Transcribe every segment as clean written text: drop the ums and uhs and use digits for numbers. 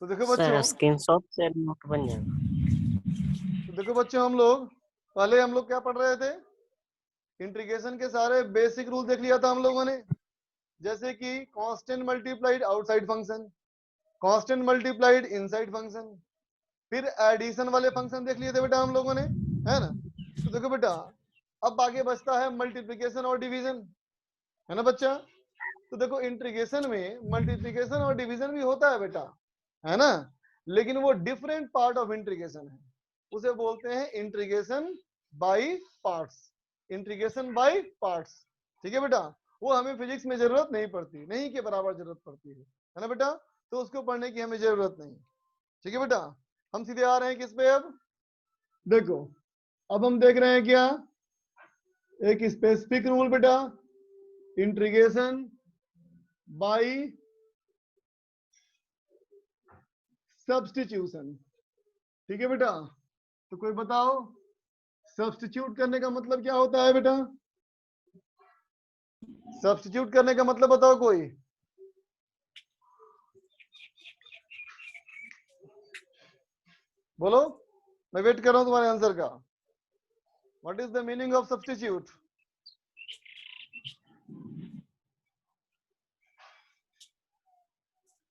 तो देखो सर बच्चों, स्क्रीनशॉट से नोट बन जाएगा। तो देखो बच्चों, हम लोग क्या पढ़ रहे थे, इंटीग्रेशन के सारे बेसिक रूल देख लिया था हम लोगों ने, जैसे कि constant multiplied outside function, constant multiplied inside function, फिर एडिशन वाले फंक्शन देख लिए थे बेटा हम लोगों ने, है ना। तो देखो बेटा, अब आगे बचता है मल्टीप्लिकेशन और डिवीजन, है ना बच्चा। तो देखो इंटीग्रेशन में मल्टीप्लिकेशन और डिवीजन भी होता है बेटा, है ना, लेकिन वो डिफरेंट पार्ट ऑफ इंटीग्रेशन है, उसे बोलते हैं integration by parts, integration by parts. ठीक है बेटा, वो हमें फिजिक्स में जरूरत नहीं पड़ती, नहीं के बराबर जरूरत पड़ती है ना बेटा, तो उसको पढ़ने की हमें जरूरत नहीं। ठीक है बेटा, हम सीधे आ रहे हैं किस पे, अब देखो, अब हम देख रहे हैं क्या, एक स्पेसिफिक रूल बेटा, इंटीग्रेशन बाय सब्स्टिट्यूशन। ठीक है बेटा, तो कोई बताओ सब्स्टिट्यूट करने का मतलब क्या होता है बेटा, सब्स्टिट्यूट करने का मतलब बताओ कोई, बोलो, मैं वेट कर रहा हूं तुम्हारे आंसर का। What is the meaning of substitute?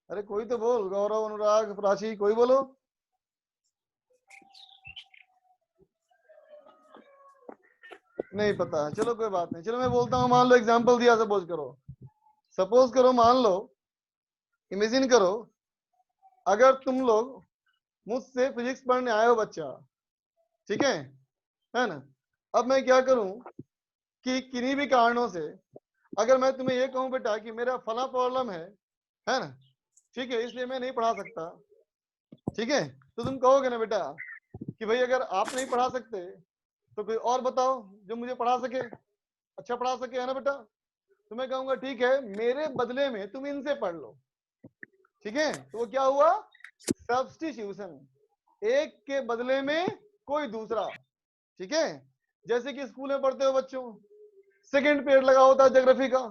अरे कोई तो बोल, गौरव, अनुराग, प्राची, कोई बोलो। नहीं पता है, चलो कोई बात नहीं, चलो मैं बोलता हूँ, मान लो एग्जांपल दिया, सपोज करो, मान लो, इमेजिन करो, अगर तुम लोग मुझसे फिजिक्स पढ़ने आए हो बच्चा, ठीक है ना, अब मैं क्या करूं कि किन्हीं भी कारणों से अगर मैं तुम्हें ये कहूं बेटा कि मेरा फला प्रॉब्लम है ना, ठीक है, इसलिए मैं नहीं पढ़ा सकता, ठीक है, तो तुम कहोगे ना बेटा कि भाई अगर आप नहीं पढ़ा सकते तो कोई और बताओ जो मुझे पढ़ा सके, अच्छा पढ़ा सके, है ना बेटा। तो मैं कहूंगा ठीक है, मेरे बदले में तुम इनसे पढ़ लो, ठीक है, तो वो क्या हुआ, सब्स्टिट्यूशन, एक के बदले में कोई दूसरा। ठीक है, जैसे कि स्कूल में पढ़ते हो बच्चों, सेकंड पीरियड लगा होता है ज्योग्राफी का,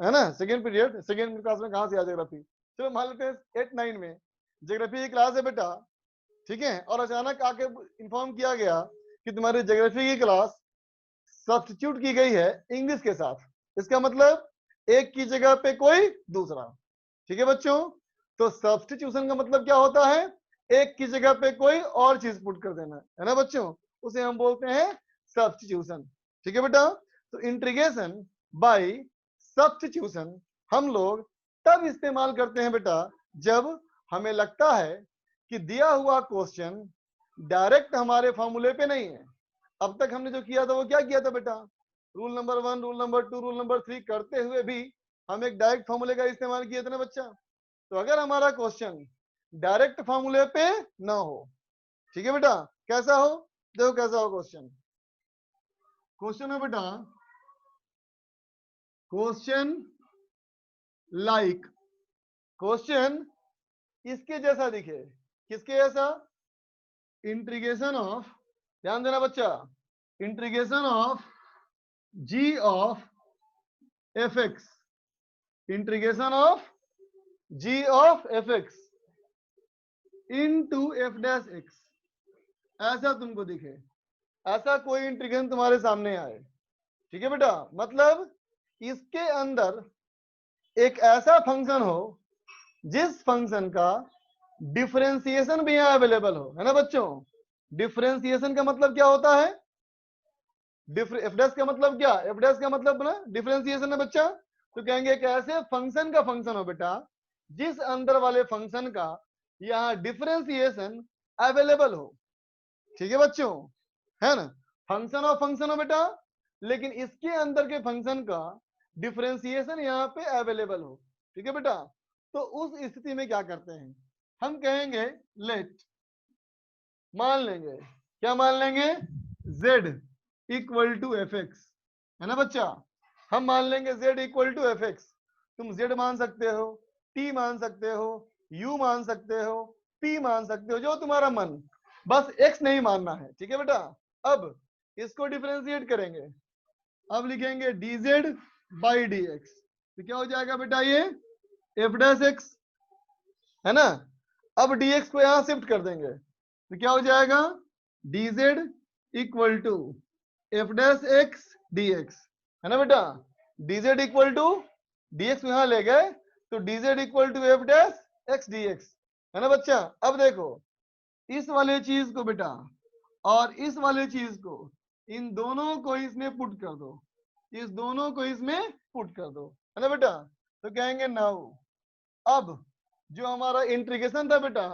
है ना, सेकंड पीरियड, सेकंड क्लास में कहां से आ ज्योग्राफी, चलो मान लेते हैं 8-9 में ज्योग्राफी की क्लास है बेटा, ठीक है, और अचानक आके इन्फॉर्म किया गया कि तुम्हारी ज्योग्राफी की क्लास सब्स्टिट्यूट की गई है इंग्लिश के साथ, इसका मतलब एक की जगह पे कोई दूसरा। ठीक है बच्चों, तो सब्स्टिट्यूशन का मतलब क्या होता है, एक की जगह पे कोई और चीज पुट कर देना, है ना बच्चों, उसे हम बोलते हैं सब्स्टिट्यूशन। ठीक है बेटा, तो इंटीग्रेशन बाय सब्स्टिट्यूशन हम लोग तब इस्तेमाल करते हैं बेटा जब हमें लगता है कि दिया हुआ क्वेश्चन डायरेक्ट हमारे फॉर्मूले पे नहीं है। अब तक हमने जो किया था वो क्या किया था बेटा, rule number 1, rule number 2, rule number 3 करते हुए भी हम एक डायरेक्ट फॉर्मूले का इस्तेमाल किए थे ना बच्चा। तो अगर हमारा क्वेश्चन डायरेक्ट फॉर्मूले पे ना हो, ठीक है बेटा, कैसा हो, देखो कैसा हो क्वेश्चन, क्वेश्चन है बेटा, क्वेश्चन लाइक, क्वेश्चन इसके जैसा दिखे, किसके जैसा, इंटीग्रेशन ऑफ, ध्यान देना बच्चा, integration of g of f x, integration of g of f x into f dash x, ऐसा तुमको दिखे, ऐसा कोई इंटीग्रेशन तुम्हारे सामने आए। ठीक है बेटा, मतलब इसके अंदर एक ऐसा फंक्शन हो जिस फंक्शन का डिफरेंशिएशन भी यहां अवेलेबल हो, है ना बच्चों। डिफरेंशिएशन का मतलब क्या होता है, एफ डैश का मतलब क्या, एफ डैश का मतलब ना डिफरेंशिएशन है बच्चा। तो कहेंगे एक ऐसे फंक्शन का फंक्शन हो बेटा जिस अंदर वाले फंक्शन का यहाँ डिफरेंशिएशन अवेलेबल हो। ठीक है बच्चों, है ना, फंक्शन ऑफ फंक्शन हो बेटा, लेकिन इसके अंदर के फंक्शन का डिफरेंशिएशन यहाँ पे अवेलेबल हो। ठीक है बेटा, तो उस स्थिति में क्या करते हैं, हम कहेंगे लेट, मान लेंगे, क्या मान लेंगे, z equal to f x, है ना बच्चा, हम मान लेंगे z equal to f x. तुम z मान सकते हो, t मान सकते हो, u मान सकते हो, p मान सकते हो, जो तुम्हारा मन, बस x नहीं मानना है। ठीक है बेटा, अब इसको डिफरेंशिएट करेंगे, अब लिखेंगे dz बाई dx, तो क्या हो जाएगा बेटा ये एफ डैश एक्स, है ना। अब dx को यहां शिफ्ट कर देंगे तो क्या हो जाएगा, dz equal to f dash x dx, है ना बेटा। dz इक्वल टू dx यहां ले गए तो dz equal to f dash x dx, है ना बच्चा। अब देखो इस वाले चीज को बेटा और इस वाले चीज को, इन दोनों को इसमें पुट कर दो, इस दोनों को इसमें पुट कर दो, है ना बेटा। तो कहेंगे नाउ, अब जो हमारा इंटीग्रेशन था बेटा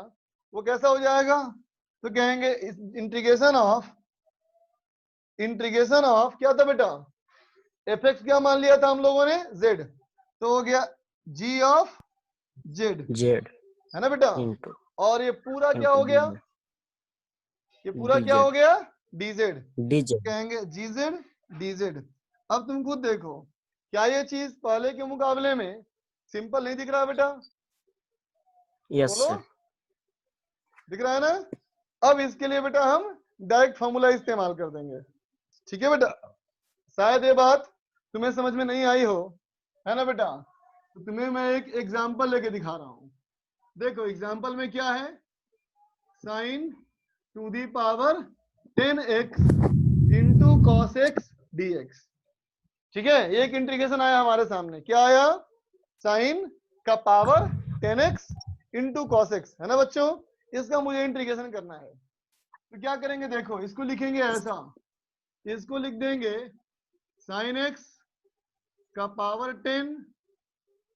वो कैसा हो जाएगा, तो कहेंगे इंटीग्रेशन ऑफ क्या था बेटा, एफ एक्स क्या मान लिया था हम लोगों ने, जेड, तो हो गया जी ऑफ जेड, जेड है ना बेटा। इंटू और ये पूरा क्या हो गया, ये पूरा क्या हो गया, dz, डीजेड कहेंगे gz dz। अब तुम खुद देखो क्या ये चीज पहले के मुकाबले में सिंपल नहीं दिख रहा बेटा, यस बोलो सर दिख रहा है ना। अब इसके लिए बेटा हम डायरेक्ट फॉर्मूला इस्तेमाल कर देंगे, ठीक है बेटा। शायद ये बात तुम्हें समझ में नहीं आई हो, है ना बेटा। तो तुम्हें मैं एक एग्जांपल लेके दिखा रहा हूं। देखो एग्जांपल में क्या है, sine to the power 10x into cos x dx, ठीक है। एक इंटीग्रेशन आया हमारे सामने, क्या आया, साइन का power 10x into cos x, है ना बच्चों। इसका मुझे इंटीग्रेशन करना है तो क्या करेंगे, देखो इसको लिखेंगे ऐसा, इसको लिख देंगे साइन एक्स का power 10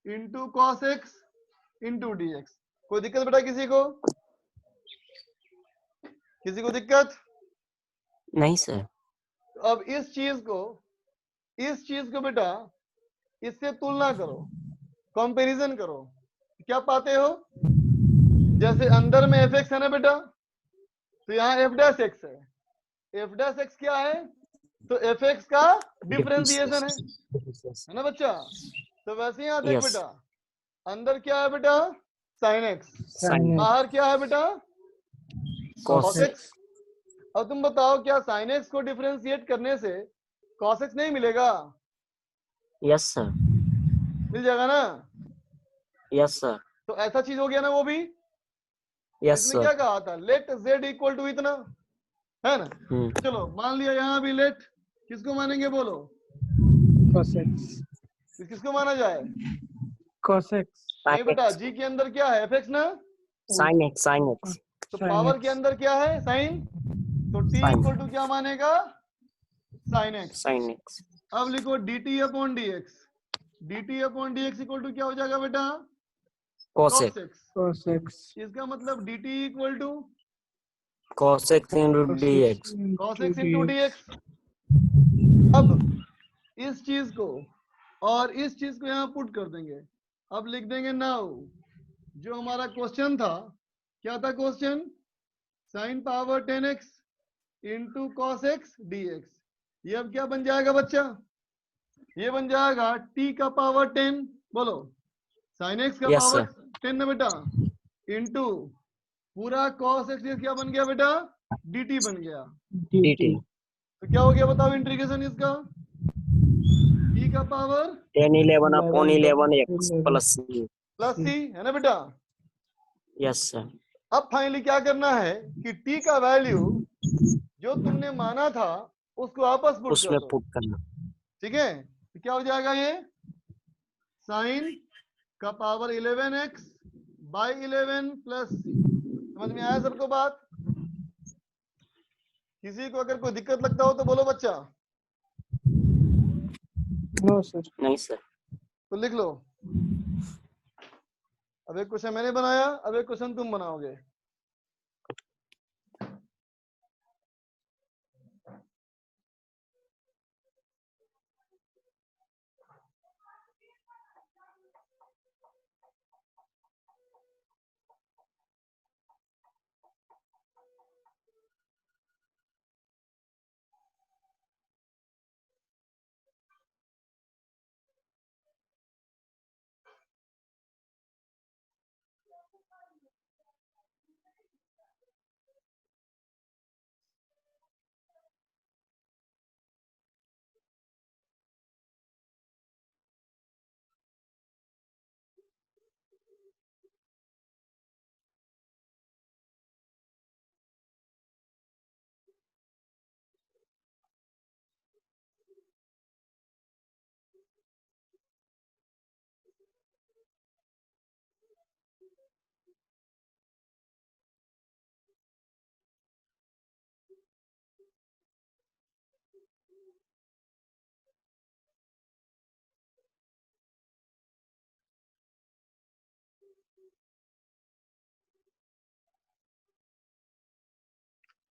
into cos x into dx। कोई दिक्कत बेटा किसी को, किसी को दिक्कत। नहीं सर तो अब इस चीज को बेटा इससे तुलना करो, कंपैरिजन करो, क्या पाते हो, जैसे अंदर में एफ एक्स है ना बेटा, तो यहाँ एफ डैश एक्स है, एफ डैश एक्स क्या है, तो एफ एक्स का डिफरेंशिएशन है ना बच्चा। तो वैसे यहाँ देख यस बेटा, अंदर क्या है बेटा, साइन एक्स, साइन बाहर क्या है बेटा, कॉस कॉस एक्स। अब तुम बताओ क्या साइन एक्स को डिफरेंशिएट करने से कॉस एक्स नहीं मिलेगा, यस सर मिल जाएगा ना। यस सर तो ऐसा चीज हो गया ना वो भी। यस इसमें सर क्या कहा था, लेट जेड इक्वल टू इतना, है ना। चलो मान लिया यहाँ भी लेट, किसको मानेंगे बोलो, cos x किसको माना जाए। cos x नहीं बेटा जी के अंदर क्या है, एफ एक्स ना, साइन एक्स तो sin पावर के x अंदर क्या है, साइन, तो टी Sin. इक्वल टू क्या मानेगा, साइन एक्स। साइन एक्स अब लिखो d t upon d x, d t upon d x equal to क्या हो जाएगा बेटा, cos cos x. cos x इसका मतलब d t equal to x into cos d x x cos into x into d dx x. अब इस चीज को और इस चीज को यहाँ पुट कर देंगे, अब लिख देंगे नाउ, जो हमारा क्वेश्चन था, क्या था question, sine power 10x into cos x d x. ये अब क्या बन जाएगा बच्चा, ये बन जाएगा t का पावर 10, बोलो साइन एक्स का Yes, पावर sir. 10 ना बेटा, इंटू पूरा कॉस एक्स क्या बन गया बेटा, dt बन गया। dt तो क्या हो गया बताओ इंटीग्रेशन इसका, t का power 10 11 upon 11 x 11 plus c plus c, है ना बेटा। yes sir अब फाइनली क्या करना है कि t का वैल्यू जो तुमने माना था उसको वापस पुट कर उसमें दो, पुट करना ठीक है। तो क्या हो जाएगा ये, साइन का power 11x by 11 plus c। समझ में आया सबको बात, किसी को अगर कोई दिक्कत लगता हो तो बोलो बच्चा, no sir नहीं सर तो लिख लो। अब एक क्वेश्चन मैंने बनाया, अब एक क्वेश्चन तुम बनाओगे।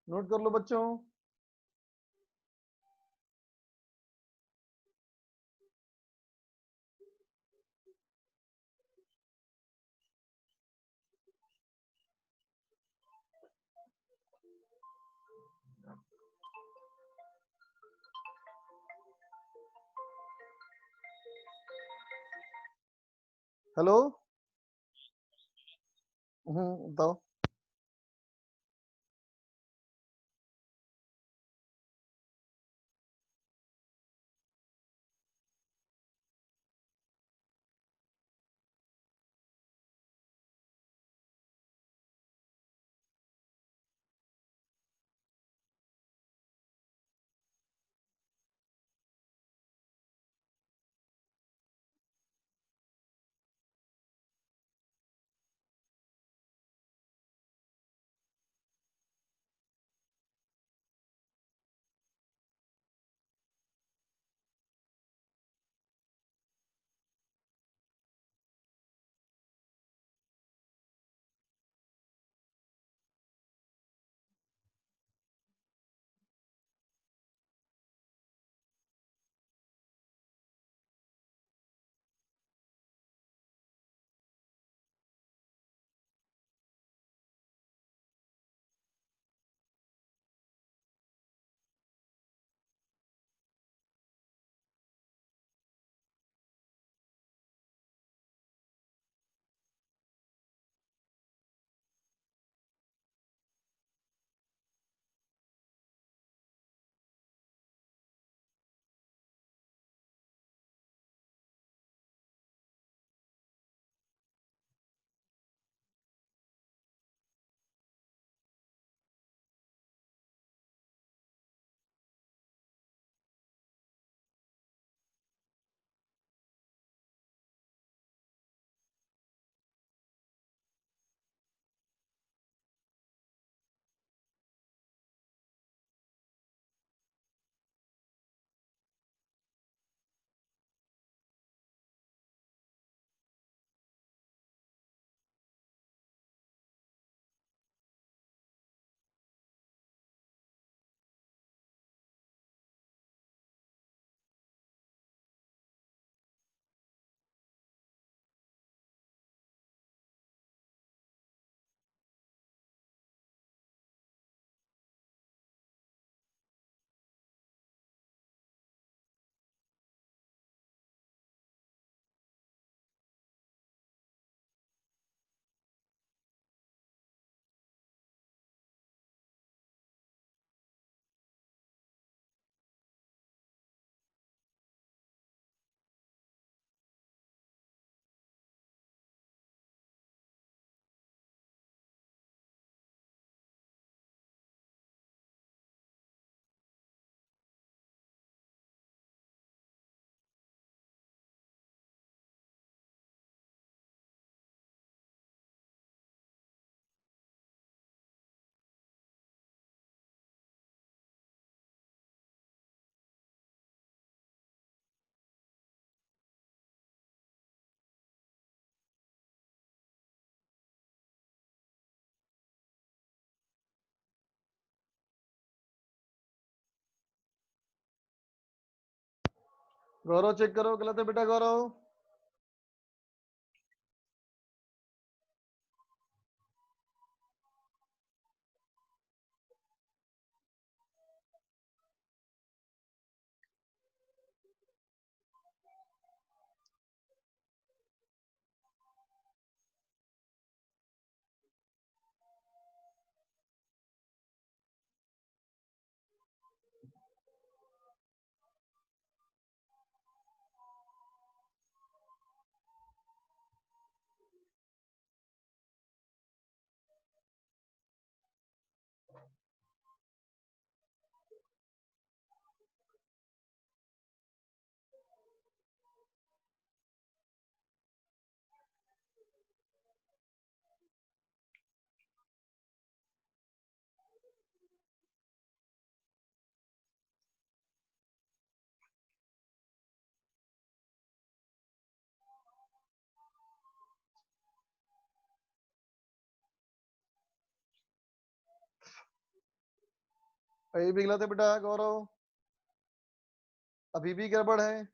नोट कर लो बच्चों। हेलो। बताओ। गौरव चेक करो, गलत है बेटा गौरव। कहीं भी गलत है बेटा गौरव, अभी भी गड़बड़ है।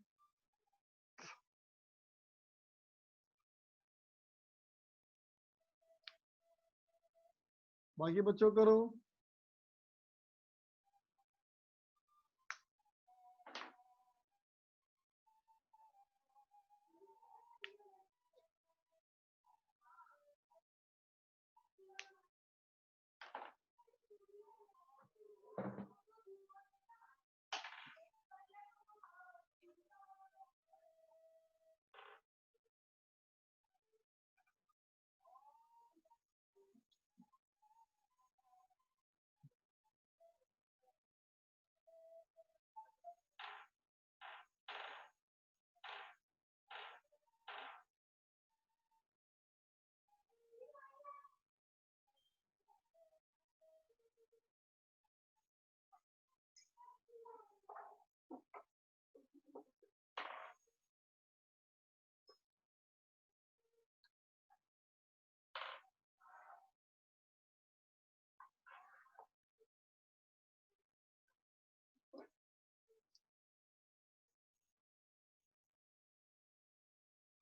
बाकी बच्चों करो।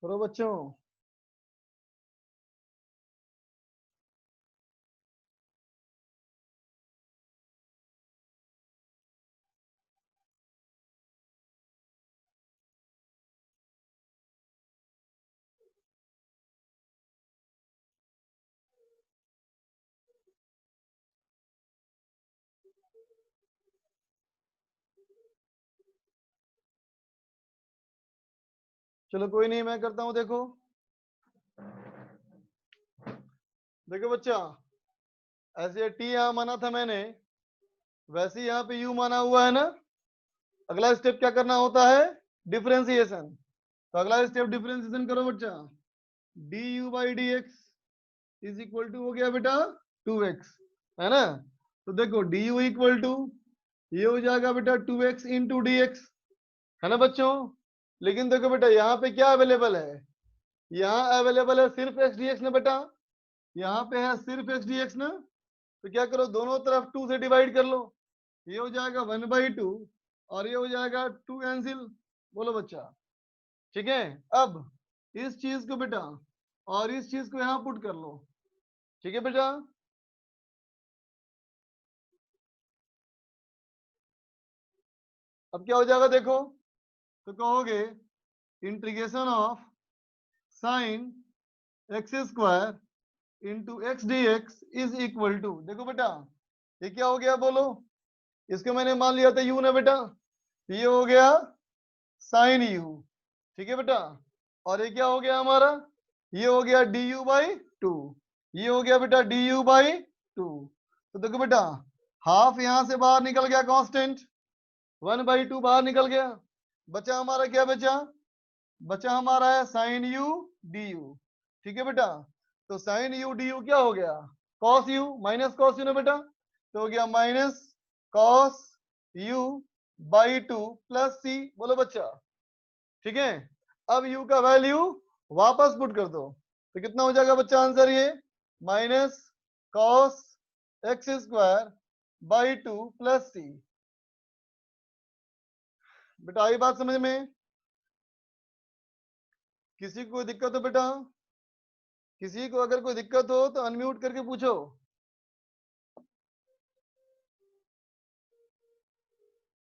करो बच्चों। चलो कोई नहीं, मैं करता हूं। देखो देखो बच्चा, ऐसे टी यहां माना था मैंने, वैसे यहाँ पे यू माना हुआ है ना। अगला स्टेप क्या करना होता है? डिफरेंशिएशन। तो अगला स्टेप डिफरेंशिएशन करो बच्चा। D u by d x is equal to हो गया बेटा 2x, है ना। तो देखो डी यू इक्वल टू, ये हो जाएगा बेटा 2x इंटू डी एक्स, है ना बच्चों। लेकिन देखो बेटा यहाँ पे क्या अवेलेबल है? यहाँ अवेलेबल है सिर्फ एक्स डी एक्स ना बेटा, यहाँ पे है सिर्फ एक्स डी एक्स ना। तो क्या करो, दोनों तरफ 2 से डिवाइड कर लो। ये हो जाएगा 1/2 और ये हो जाएगा 2 कैंसिल। बोलो बच्चा, ठीक है। अब इस चीज को बेटा और इस चीज को यहाँ पुट कर लो, ठीक है बेटा। अब क्या हो जाएगा देखो, तो कहोगे integration of sine x square into x d x is equal to, देखो बेटा ये क्या हो गया बोलो। इसको मैंने मान लिया था यू ना बेटा, ये हो गया साइन यू, ठीक है बेटा। और ये क्या हो गया हमारा? ये हो गया डी यू बाई टू, ये हो गया बेटा डी यू बाई टू। तो देखो बेटा हाफ यहां से बाहर निकल गया, कांस्टेंट 1/2 बाहर निकल गया। बचा हमारा क्या बचा? बचा हमारा है साइन यू डी यू, ठीक है बेटा। तो साइन यू डी यू क्या हो गया? Cos U minus cos U ना बेटा, तो हो गया minus cos U by two plus C. बोलो बच्चा, ठीक है। अब u का वैल्यू वापस पुट कर दो, तो कितना हो जाएगा बच्चा आंसर? ये minus cos X square by two plus C. बेटा आई बात समझ में? किसी को कोई दिक्कत हो बेटा? किसी को अगर कोई दिक्कत हो तो अनम्यूट करके पूछो।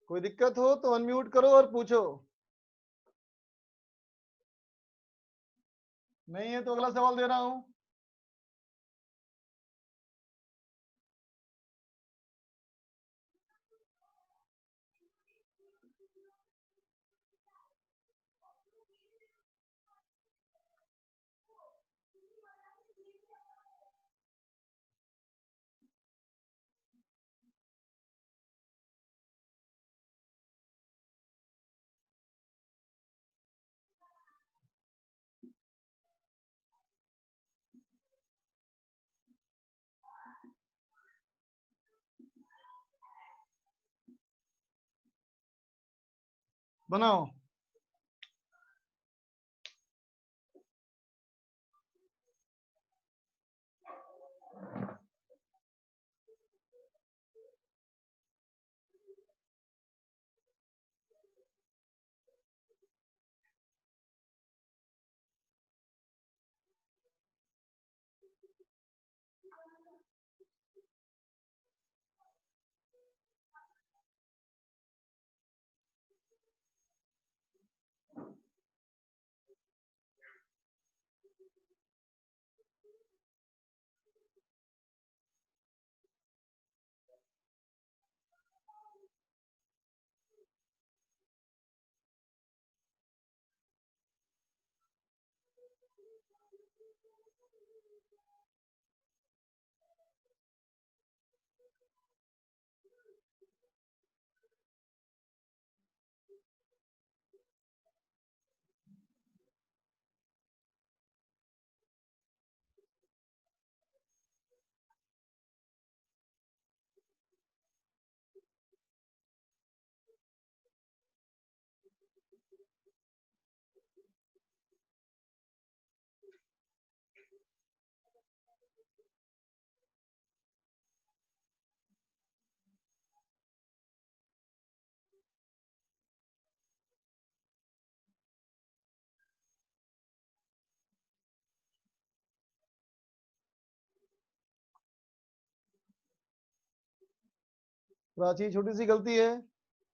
कोई दिक्कत हो तो अनम्यूट करो और पूछो। नहीं है तो अगला सवाल दे रहा हूं। बनाओ। प्राची छोटी सी गलती है,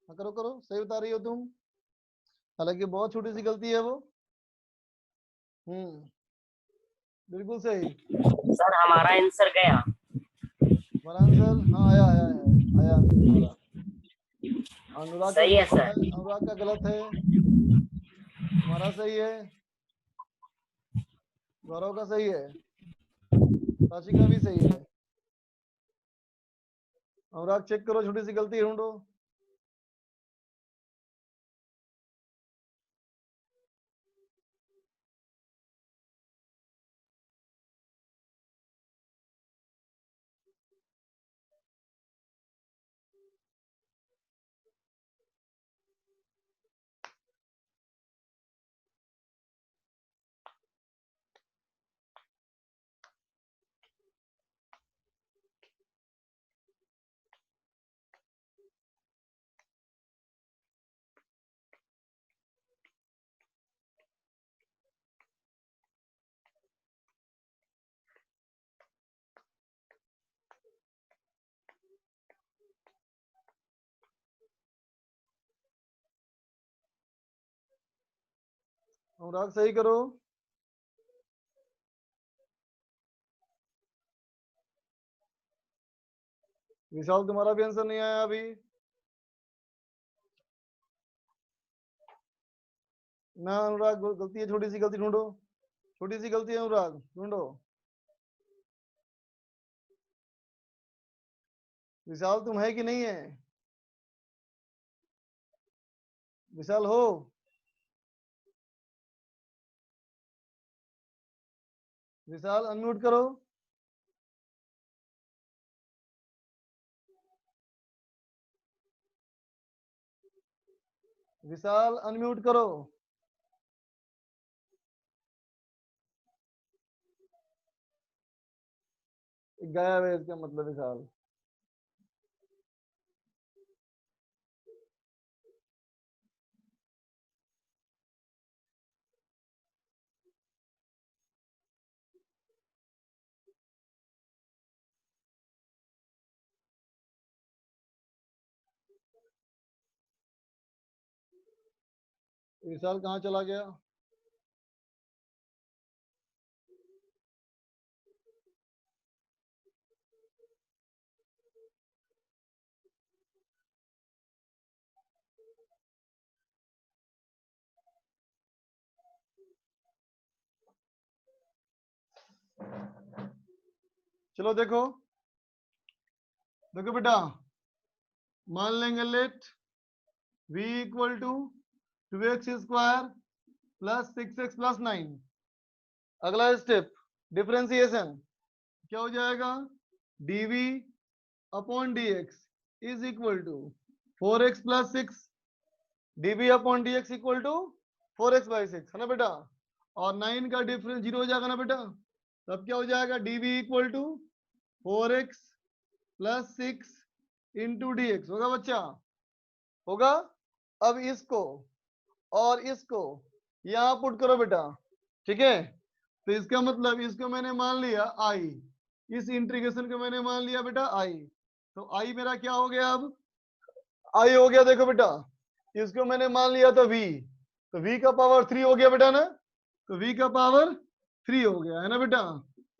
हाँ करो करो, सही बता रही हो तुम, हालांकि बहुत छोटी सी गलती है वो। बिल्कुल सही। सर हमारा आंसर गया। हमारा आंसर हाँ आया आया आया आया आंसर हमारा। अनुराग का सही है गलत है, सर। अनुराग का गलत है, हमारा सही है, गौरव का सही है, प्राची का भी सही है। अनुराग चेक करो, छोटी सी गलती ढूंढो। अनुराग सही करो। विशाल तुम्हारा भी आंसर नहीं आया अभी ना। अनुराग गलती है, छोटी सी गलती ढूंढो, छोटी सी गलती है अनुराग, ढूंढो। विशाल तुम है कि नहीं है? विशाल हो? विशाल अनम्यूट करो। विशाल अनम्यूट करो। गायब है इसका मतलब विशाल। विशाल कहाँ चला गया? चलो देखो, देखो बेटा, मान लेंगे let v equal to 2x² plus 6x plus 9। अगला स्टेप डिफरेंशिएशन, क्या हो जाएगा? dv upon dx is equal to 4x plus 6, dv upon dx equal to 4x by 6, है ना बेटा। और 9 का डिफरेंस 0 हो जाएगा ना बेटा, तब क्या हो जाएगा? dv equal to 4x plus 6 into d x होगा बच्चा, होगा। अब इसको और इसको यहाँ पुट करो बेटा, ठीक है। तो इसका मतलब इसको मैंने मान लिया आई, इस इंटीग्रेशन को मैंने मान लिया बेटा आई, तो आई मेरा क्या हो गया? अब आई हो गया, देखो बेटा, इसको मैंने मान लिया था v, तो v का पावर 3 हो गया बेटा ना, तो v का पावर 3 हो गया है ना बेटा,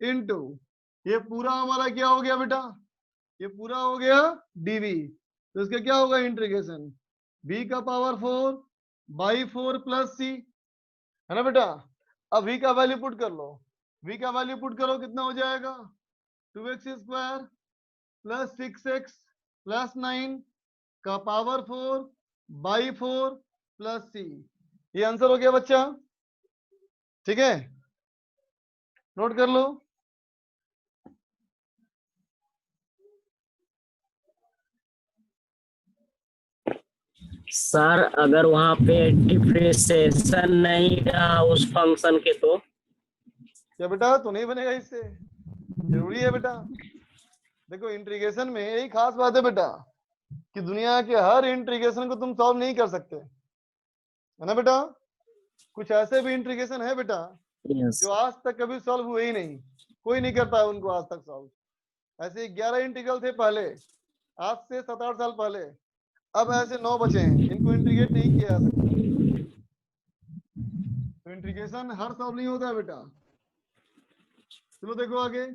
इनटू ये पूरा हमारा क्या हो गया बेटा? ये पूरा हो गया dv, तो इसका क्या होगा? इंटीग्रेशन v का पावर 4 बाई 4 प्लस c, है ना बेटा। अब v का वैल्यू पुट कर लो, v का वैल्यू पुट करो, कितना हो जाएगा 2x square plus 6x plus 9 का पावर 4 बाई 4 प्लस c। ये आंसर हो गया बच्चा, ठीक है, नोट कर लो। सर अगर वहाँ पे डिफरेंशिएशन नहीं रहा उस फंक्शन के तो क्या बेटा, तो नहीं बनेगा इससे, जरूरी है बेटा। देखो इंटीग्रेशन में यही खास बात है बेटा कि दुनिया के हर इंटीग्रेशन को तुम सॉल्व नहीं कर सकते, है ना बेटा। कुछ ऐसे भी इंटीग्रेशन है बेटा यस जो आज तक कभी सॉल्व हुए ही नहीं, कोई नहीं कर पाया उनको आज तक सॉल्व। ऐसे 11 इंटीग्रल थे पहले, आज से 7-8 साल पहले, अब ऐसे 9 बचे हैं, इनको इंटीग्रेट नहीं किया जा सकता। तो इंटीग्रेशन हर सॉल्व नहीं होता है बेटा। चलो देखो आगे।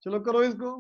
चलो करो इसको।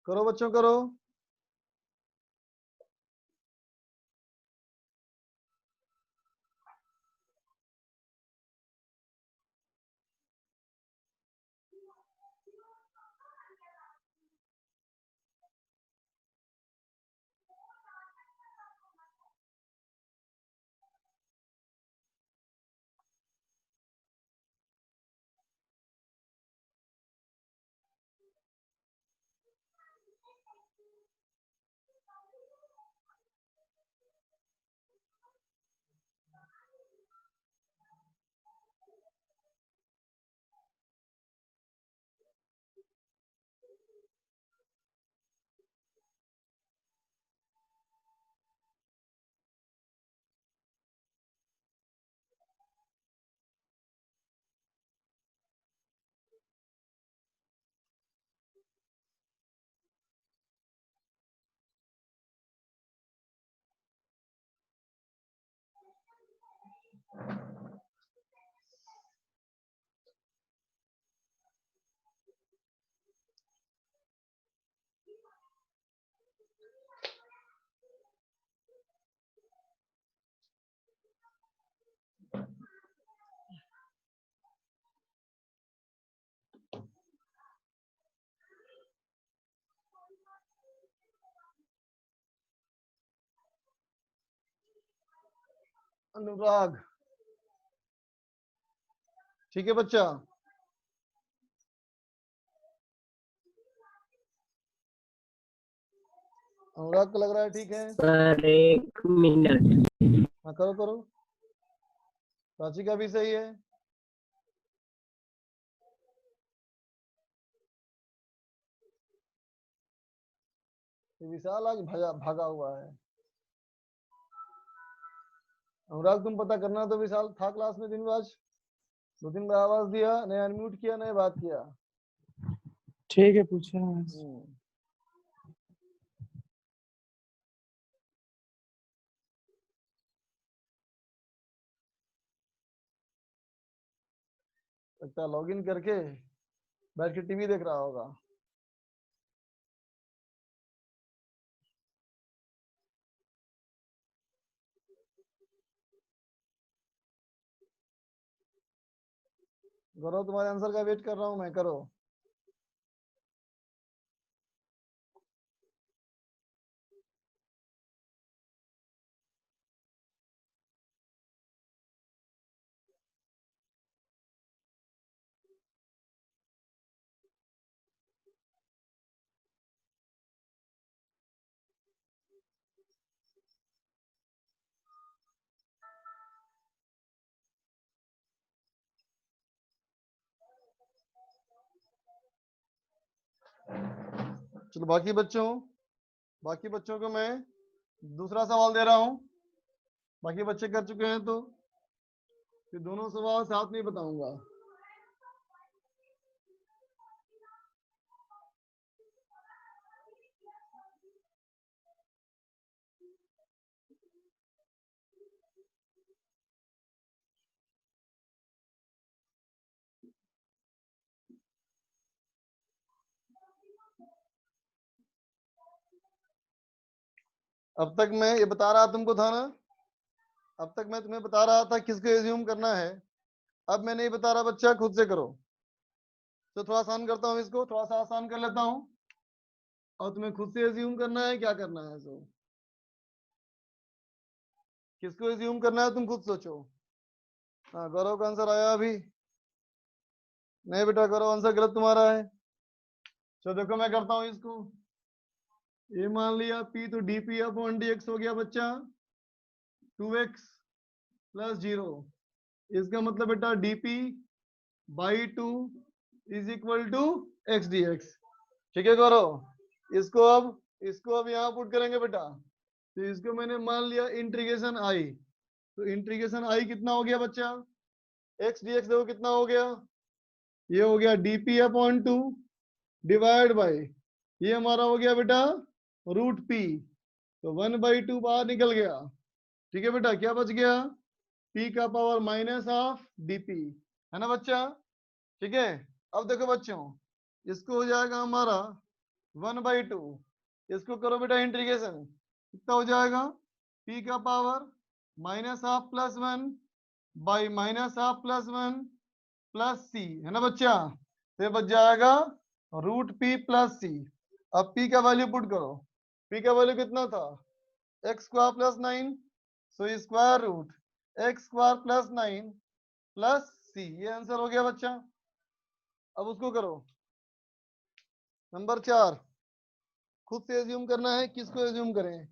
करो बच्चों करो। अनुराग, ठीक है बच्चा। अनुराग को लग रहा है ठीक है। Sir 1 minute. हाँ करो करो। प्राची का भी सही है। ये विशाल आज भागा भागा हुआ है। अनुराग तुम पता करना, तो विशाल था क्लास में दिन आज, 2-3 बार आवाज दिया, नहीं अनम्यूट किया, नहीं बात किया। ठीक है, पूछे ना। लगता लॉगिन करके बैठ के टीवी देख रहा होगा। गौरव तुम्हारे आंसर का वेट कर रहा हूं मैं, करो। चलो बाकी बच्चों को मैं दूसरा सवाल दे रहा हूं। बाकी बच्चे कर चुके हैं तो फिर दोनों सवाल साथ में बताऊंगा। अब तक मैं ये बता रहा तुमको था ना, अब तक मैं तुम्हें बता रहा था किसको एज्यूम करना है। अब मैं नहीं बता रहा बच्चा, खुद से करो। तो थोड़ा आसान करता हूँ, इसको थोड़ा सा आसान कर लेता हूँ और तुम्हें खुद से एज्यूम करना है क्या करना है। सो किसको एज्यूम करना है तुम खुद सोचो। हाँ, गौरव का आंसर आया अभी? नहीं बेटा, गौरव आंसर गलत तुम्हारा है। चलो देखो मैं करता हूँ इसको। ये मान लिया p तो dp अपॉन dx हो गया बच्चा 2x प्लस 0। इसका मतलब बेटा dp by 2 is equal to x dx। ठीक है गौरव, इसको अब यहाँ पुट करेंगे बेटा। तो इसको मैंने मान लिया इंटीग्रेशन i। तो इंटीग्रेशन i कितना हो गया बच्चा? x dx देखो कितना हो गया, ये हो गया dp अपॉन 2 डिवाइड बाई, ये हमारा हो गया बेटा रूट p। तो 1/2 बाहर निकल गया। ठीक है बेटा, क्या बच गया? p का पावर माइनस हाफ dp, है ना बच्चा? ठीक है। अब देखो बच्चों, इसको हो जाएगा हमारा 1/2। इसको करो बेटा इंटीग्रेशन, कितना हो जाएगा? p का power minus half plus 1 by minus half plus 1 plus c, है ना बच्चा? फिर बच जाएगा रूट p प्लस c। अब p का वैल्यू पुट करो। p का वैल्यू कितना था? X square plus 9, so square root x square plus 9 plus c. ये आंसर हो गया बच्चा। अब उसको करो नंबर 4। खुद से एज्यूम करना है, किसको एज्यूम करें?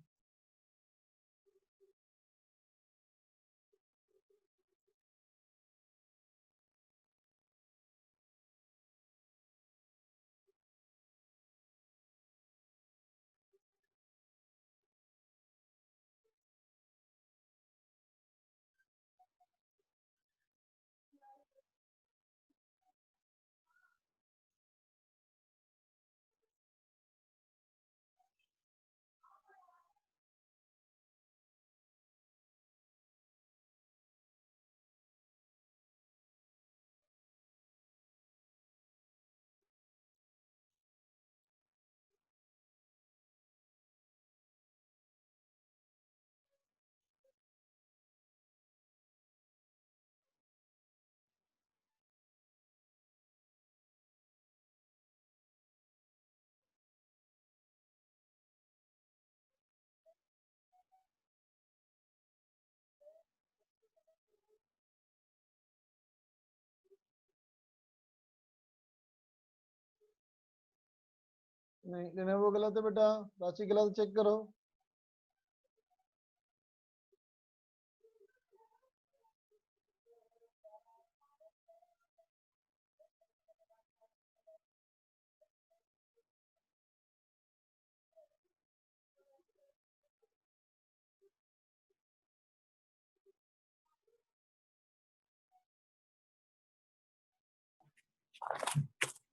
नहीं लेना, वो गलत है बेटा, राशि गलत, चेक करो।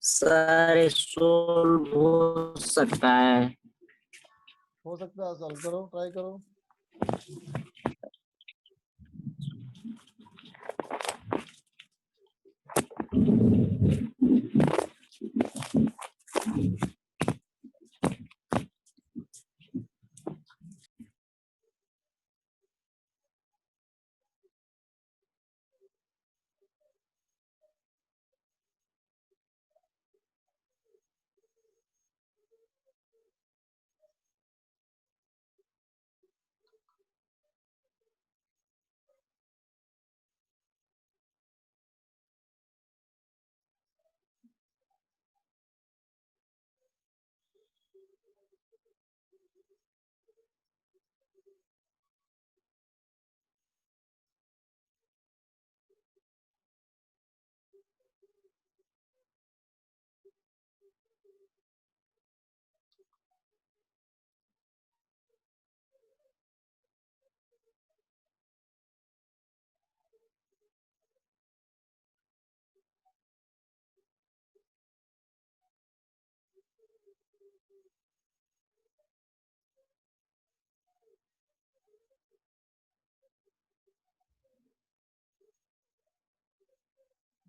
सर सोल्व हो सकता है। हो सकता है, सॉल्व करो, ट्राई करो।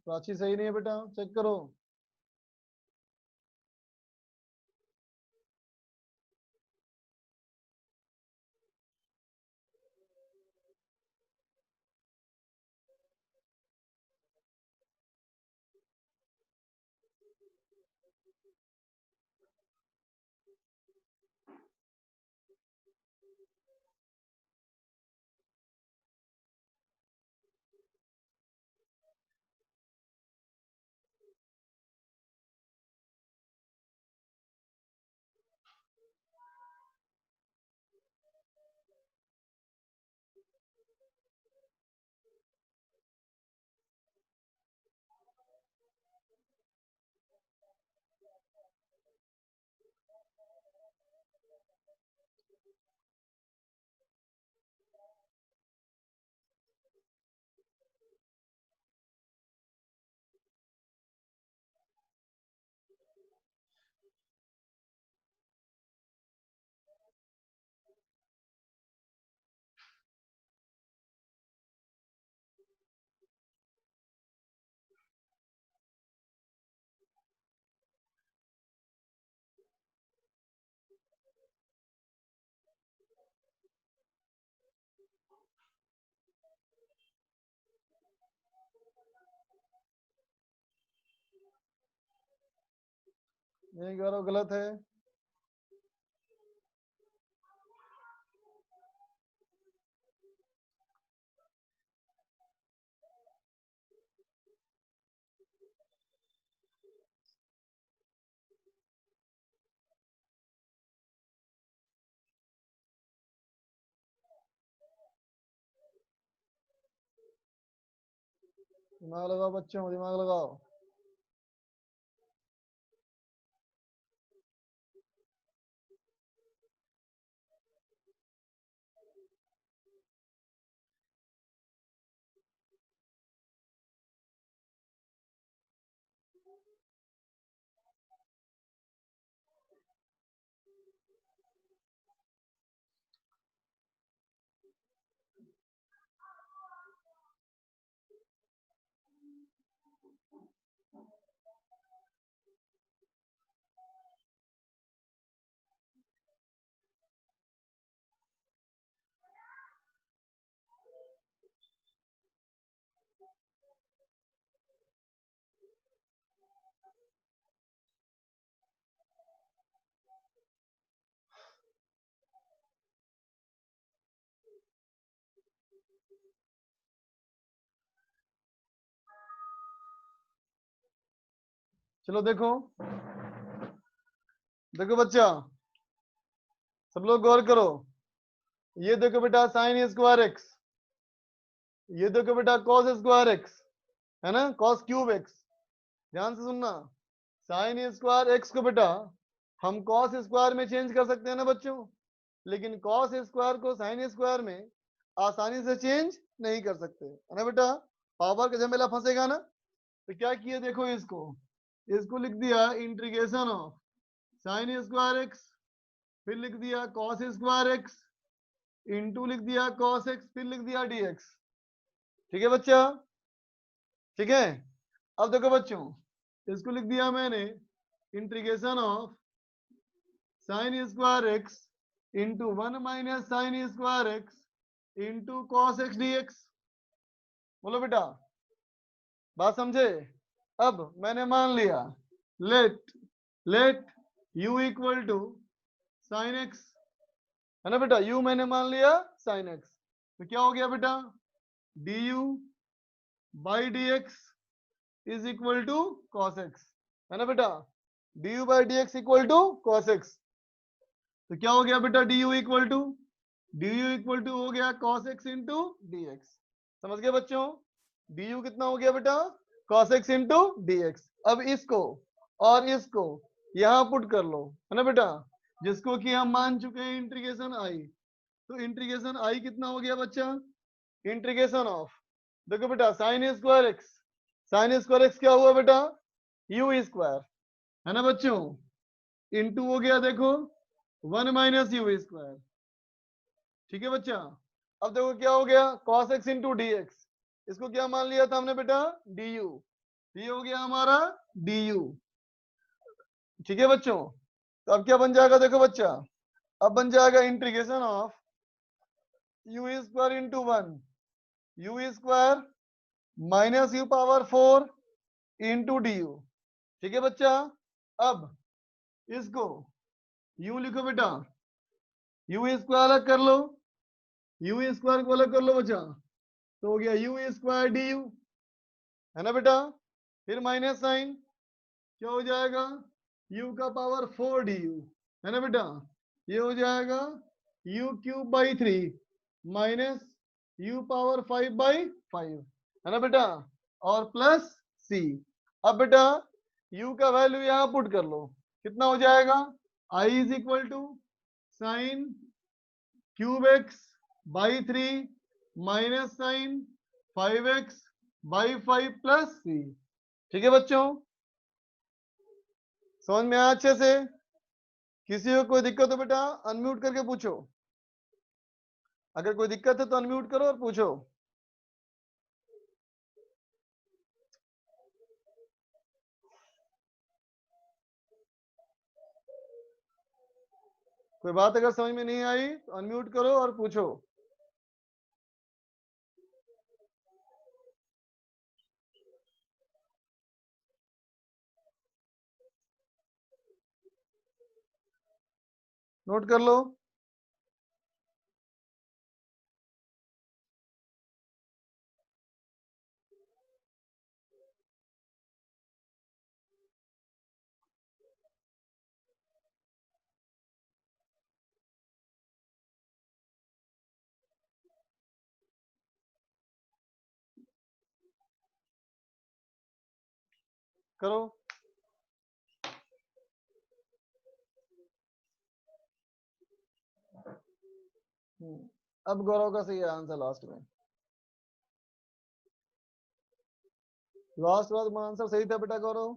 प्राची सही नहीं है बेटा, चेक करो। नहीं करो, गलत है। दिमाग लगाओ बच्चों, दिमाग लगाओ। चलो देखो, देखो बच्चा, सब लोग गौर करो। ये देखो बेटा साइन स्क्वायर एक्स, ये देखो बेटा कॉस स्क्वायर एक्स, है ना, कॉस क्यूब एक्स। ध्यान से सुनना, साइन स्क्वायर एक्स को बेटा हम कॉस स्क्वायर में चेंज कर सकते हैं ना बच्चों, लेकिन कॉस स्क्वायर को साइन स्क्वायर में आसानी से चेंज नहीं कर सकते, है ना बेटा। पावर का झमेला फंसेगा ना। तो क्या किए देखो, इसको लिख दिया integration of sine square x, फिर लिख दिया कॉस स्क्वायर एक्स, इंटू लिख दिया कॉस एक्स, फिर लिख दिया डीएक्स। ठीक है बच्चा, ठीक है। अब देखो बच्चों, इसको लिख दिया मैंने integration of sine square x into 1 - sine square x into cos x d x. बोलो बेटा, बात समझे। अब मैंने मान लिया let let u equal to sine x, है ना बेटा, u मैंने मान लिया साइन एक्स। तो क्या हो गया बेटा, du by d x is equal to cos x, है ना बेटा, du by d x equal to cos x. तो क्या हो गया बेटा, du इक्वल टू हो गया cos x into d x. समझ गए बच्चों, du कितना हो गया बेटा, cos x into d x. अब इसको और इसको यहां पुट कर लो, है ना बेटा, जिसको कि हम मान चुके हैं इंटीग्रेशन आई। तो इंटीग्रेशन आई कितना हो गया बच्चा, इंटीग्रेशन ऑफ, देखो बेटा साइन स्क्वायर एक्स क्या हुआ बेटा, यू स्क्वायर, है ना बच्चों, इंटू हो गया देखो 1 - यू स्क्वायर। ठीक है बच्चा। अब देखो क्या हो गया, cos x into d x, इसको क्या मान लिया था हमने बेटा, du, ये हो गया हमारा du। ठीक है बच्चों, तो अब क्या बन जाएगा देखो बच्चा, अब बन जाएगा integration of you square into 1 you square minus you power 4 into du। ठीक है बच्चा, अब इसको u लिखो बेटा, यू स्क्वायर अलग कर लो, यू स्क्वायर को अलग कर लो बच्चा, तो हो गया यू स्क्वायर डी यू, है ना बेटा। फिर माइनस साइन, क्या हो जाएगा, u का पावर 4 डी यू, है ना बेटा। ये हो जाएगा u cube by 3 minus u power 5 by 5, है ना बेटा, और प्लस c। अब बेटा u का वैल्यू यहां पुट कर लो, कितना हो जाएगा, i is equal to sine cube x by 3 minus sine 5x by 5 plus c। ठीक है बच्चों, समझ में आया अच्छे से। किसी को कोई दिक्कत हो बेटा अनम्यूट करके पूछो, अगर कोई दिक्कत है तो अनम्यूट करो और पूछो। कोई बात अगर समझ में नहीं आई तो अनम्यूट करो और पूछो। नोट कर लो। करो। अब गौरव का सही है आंसर लास्ट में, लास्ट वाला आंसर सही था बेटा गौरव।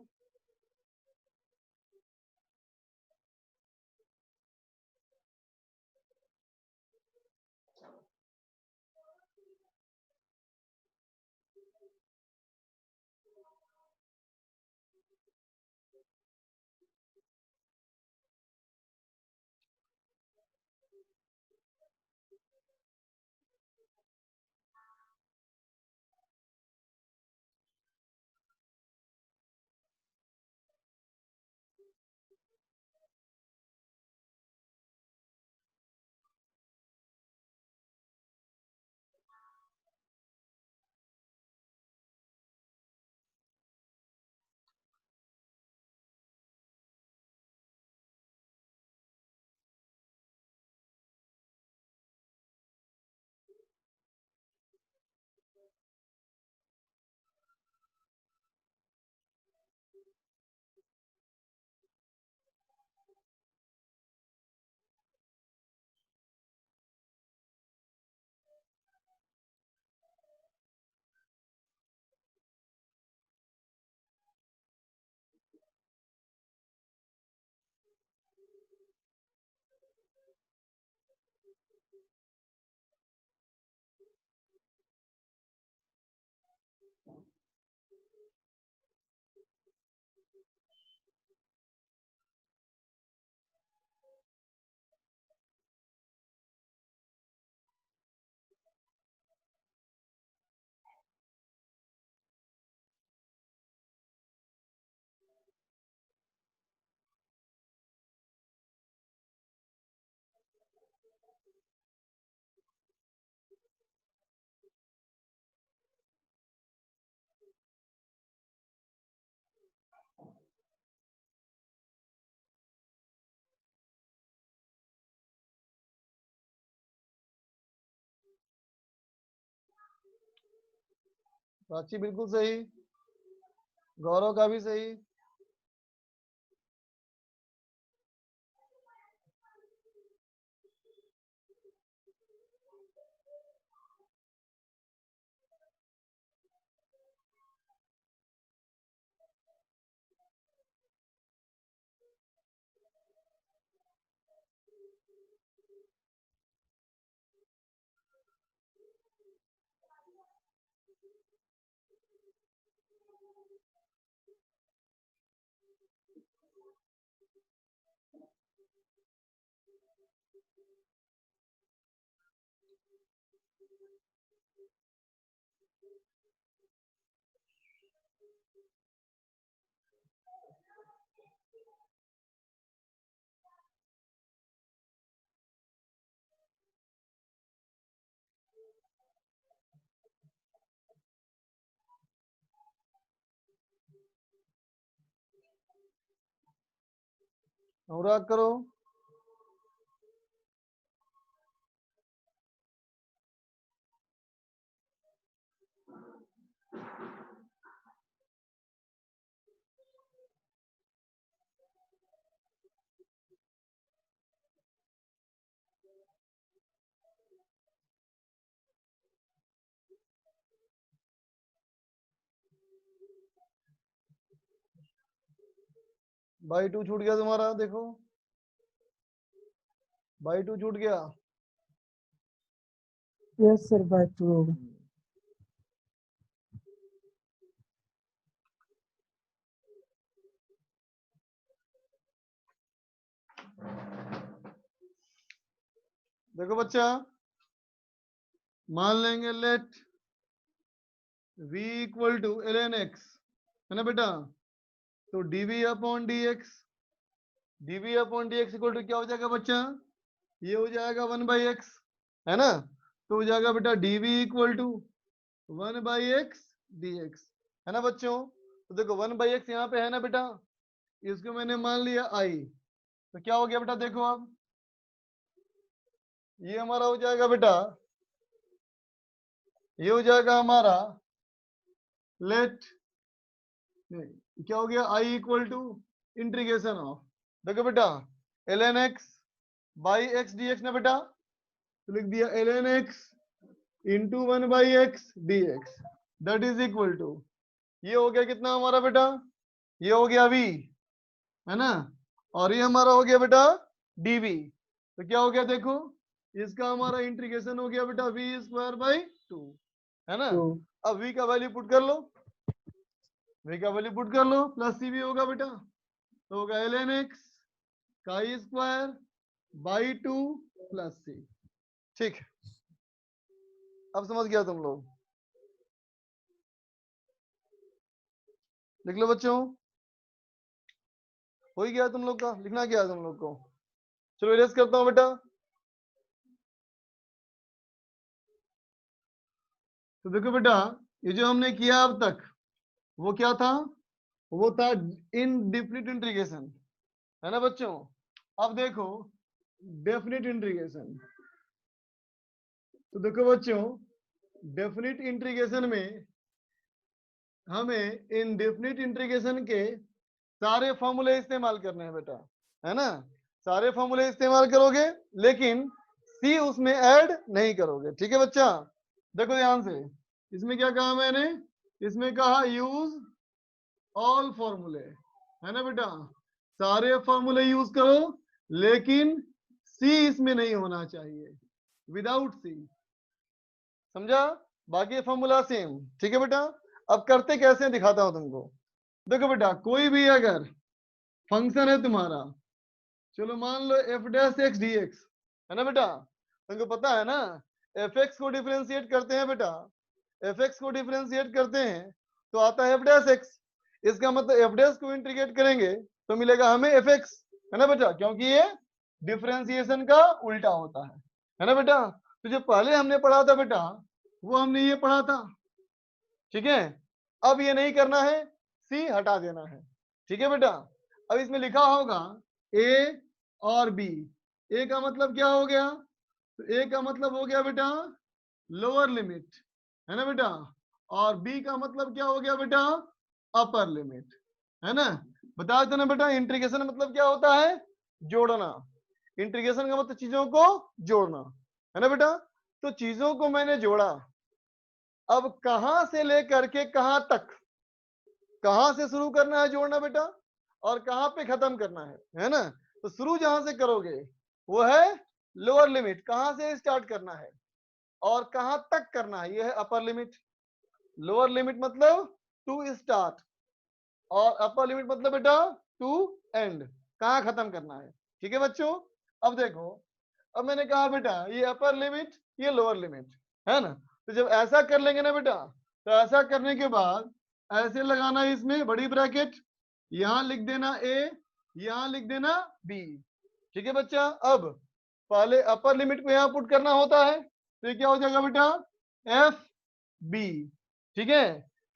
प्राची बिल्कुल सही, गौरव का भी सही। अनुराग करो। बाई 2 छूट गया तुम्हारा, देखो बाई 2 छूट गया। यस सर, बाय 2 होगा। देखो बच्चा, मान लेंगे let v equal to ln x, है ना बेटा। तो dv upon dx, dv upon dx equal to क्या हो जाएगा बच्चा, ये हो जाएगा 1/x, है ना। तो हो जाएगा बेटा dv equal to 1/x dx, है ना बच्चों। तो देखो 1/x यहाँ पे है ना बेटा, इसको मैंने मान लिया i, तो क्या हो गया बेटा, देखो अब ये हमारा हो जाएगा बेटा, ये हो जाएगा हमारा लेट, क्या हो गया, i equal to integration of, देखो बेटा ln x by x dx ना बेटा, तो लिख दिया ln x into 1/x dx, that is equal to, ये हो गया कितना हमारा बेटा, ये हो गया v, है ना, और ये हमारा हो गया बेटा dv, तो क्या हो गया देखो, इसका हमारा इंटीग्रेशन हो गया बेटा v स्क्वायर बाई 2, है ना। तो अब v का वैल्यू पुट कर लो, v का वैल्यू पुट कर लो, प्लस सी भी होगा बेटा, तो होगा ln x का स्क्वायर बाई 2 प्लस सी। ठीक, अब समझ गया तुम लोग, लिख लो बच्चों, हो ही गया तुम लोग का, लिखना क्या है तुम लोग को, चलो इरेज करता हूं बेटा। तो देखो बेटा, ये जो हमने किया अब तक वो क्या था, वो था इनडेफिनिट इंटीग्रेशन, है ना बच्चों। अब देखो डेफिनिट इंटीग्रेशन, तो देखो बच्चों डेफिनिट इंटीग्रेशन में हमें इनडेफिनिट इंटीग्रेशन के सारे फॉर्मूले इस्तेमाल करने हैं बेटा, है ना। सारे फॉर्मूले इस्तेमाल करोगे लेकिन सी उसमें ऐड नहीं करोगे, ठीक है बच्चा। देखो ध्यान से, इसमें क्या कहा मैंने, इसमें कहा यूज ऑल फॉर्मूले, है ना बेटा, सारे फॉर्मूले यूज करो लेकिन सी इसमें नहीं होना चाहिए, विदाउट सी, समझा। बाकी फॉर्मूला सेम, ठीक है बेटा। अब करते कैसे दिखाता हूं तुमको। देखो बेटा, कोई भी अगर फंक्शन है तुम्हारा, चलो मान लो f dash x d x, है ना बेटा, तुमको पता है ना एफ एक्स को डिफरेंशिएट करते हैं बेटा, एफ एक्स को डिफरेंशिएट करते हैं तो आता है एफ डैश एक्स, इसका मतलब एफ डैश को इंटीग्रेट करेंगे तो मिलेगा हमें एफ एक्स, है ना बेटा, क्योंकि ये डिफरेंशिएशन का उल्टा होता है ना बेटा। तो जो पहले हमने पढ़ा था बेटा वो हमने ये पढ़ा था, ठीक है। अब ये नहीं करना है, सी हटा देना है, ठीक है बेटा। अब इसमें लिखा होगा ए और बी, ए का मतलब क्या हो गया, तो ए का मतलब हो गया बेटा लोअर लिमिट, है ना बेटा, और बी का मतलब क्या हो गया बेटा अपर लिमिट, है ना। बता देते ना बेटा इंटीग्रेशन मतलब क्या होता है, जोड़ना, इंटीग्रेशन का मतलब चीजों को जोड़ना, है ना बेटा। तो चीजों को मैंने जोड़ा, अब कहां से लेकर के कहां तक, कहां से शुरू करना है जोड़ना बेटा और कहां पे खत्म करना है ना। तो शुरू जहां से करोगे वो है लोअर लिमिट, कहां से स्टार्ट करना है और कहां तक करना है, ये है अपर लिमिट। लोअर लिमिट मतलब टू स्टार्ट और अपर लिमिट मतलब बेटा टू एंड, कहां खत्म करना है, ठीक है बच्चों। अब देखो, अब मैंने कहा बेटा ये अपर लिमिट ये लोअर लिमिट, है ना। तो जब ऐसा कर लेंगे ना बेटा, तो ऐसा करने के बाद ऐसे लगाना इसमें बड़ी ब्रैकेट, यहां लिख देना ए, यहां लिख देना बी, ठीक है बच्चा। अब पहले अपर लिमिट को यहां पुट करना होता है, तो ये क्या हो जाएगा बेटा एफ बी, ठीक है।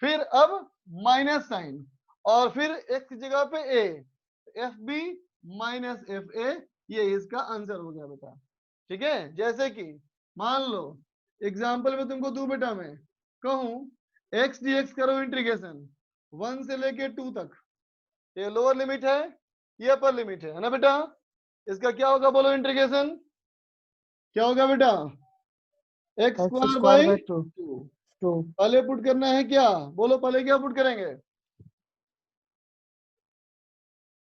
फिर अब माइनस साइन और फिर एक्स की जगह पे a, f b minus f a, ये इसका आंसर हो गया बेटा। ठीक है, जैसे कि मान लो एग्जाम्पल में तुमको दू बेटा, मैं कहूं एक्स डी एक्स करो इंटीग्रेशन 1 से लेके 2 तक, ये लोअर लिमिट है, ये अपर लिमिट है ना बेटा। इसका क्या होगा बोलो इंटीग्रेशन, क्या होगा बेटा, x X square square by by 2. 2। 2. पहले पुट करना है क्या, बोलो पहले क्या पुट करेंगे,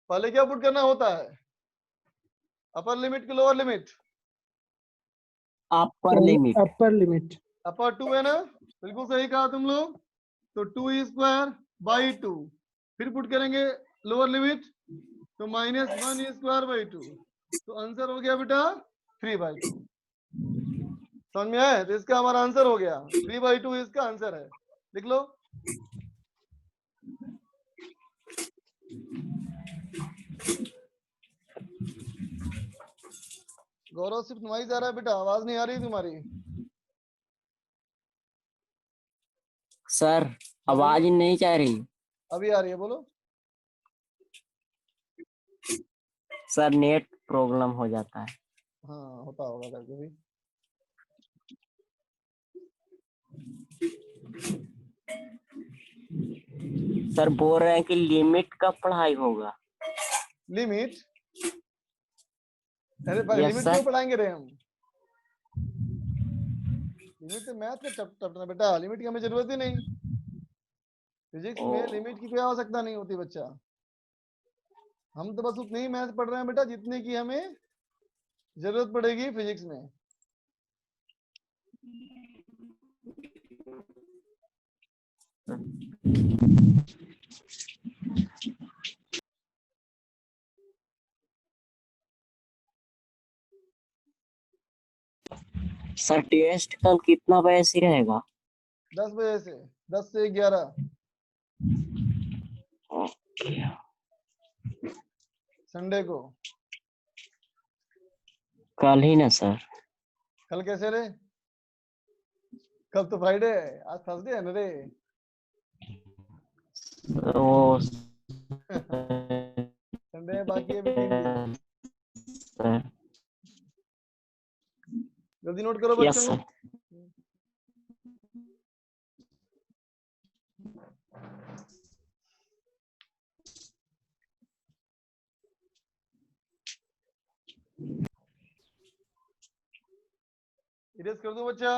पहले क्या पुट करना होता है, अपर लिमिट की lower limit, upper limit. Upper limit. अपर 2 है ना, बिल्कुल सही कहा तुम लोग। तो 2 स्क्वायर बाई 2, फिर पुट करेंगे लोअर लिमिट, तो -1 स्क्वायर बाई 2, तो आंसर हो गया बेटा 3/2। समझ में आया, तो इसका हमारा आंसर हो गया 3/2, इसका आंसर है, लिख लो। गौरव सिर्फ नॉइज आ रहा है बेटा, आवाज नहीं आ रही तुम्हारी। सर आवाज नहीं जा रही। अभी आ रही है, बोलो। सर नेट प्रॉब्लम हो जाता है। हाँ होता होगा कभी भी। सर बोल रहे हैं कि लिमिट का पढ़ाई होगा। लिमिट, अरे भाई यस लिमिट सर। क्यों पढ़ाएंगे रे हम, लिमिट तो मैथ का चैप्टर बेटा, लिमिट की हमें जरूरत ही नहीं। फिजिक्स में लिमिट की कोई आवश्यकता नहीं होती बच्चा, हम तो बस उतनी ही मैथ पढ़ रहे हैं बेटा जितने की हमें जरूरत पड़ेगी फिजिक्स में। सर टेस्ट कल कितना बजे से रहेगा? 10 बजे से, 10 से 11, संडे को। कल ही ना सर? कल कैसे रे, कल तो फ्राइडे है, आज थर्सडे है ना रे। वो संडे है, बाकी अभी 3 दिन। सर। जल्दी नोट करो यस बच्चों। सर। इरेज कर दो बच्चा,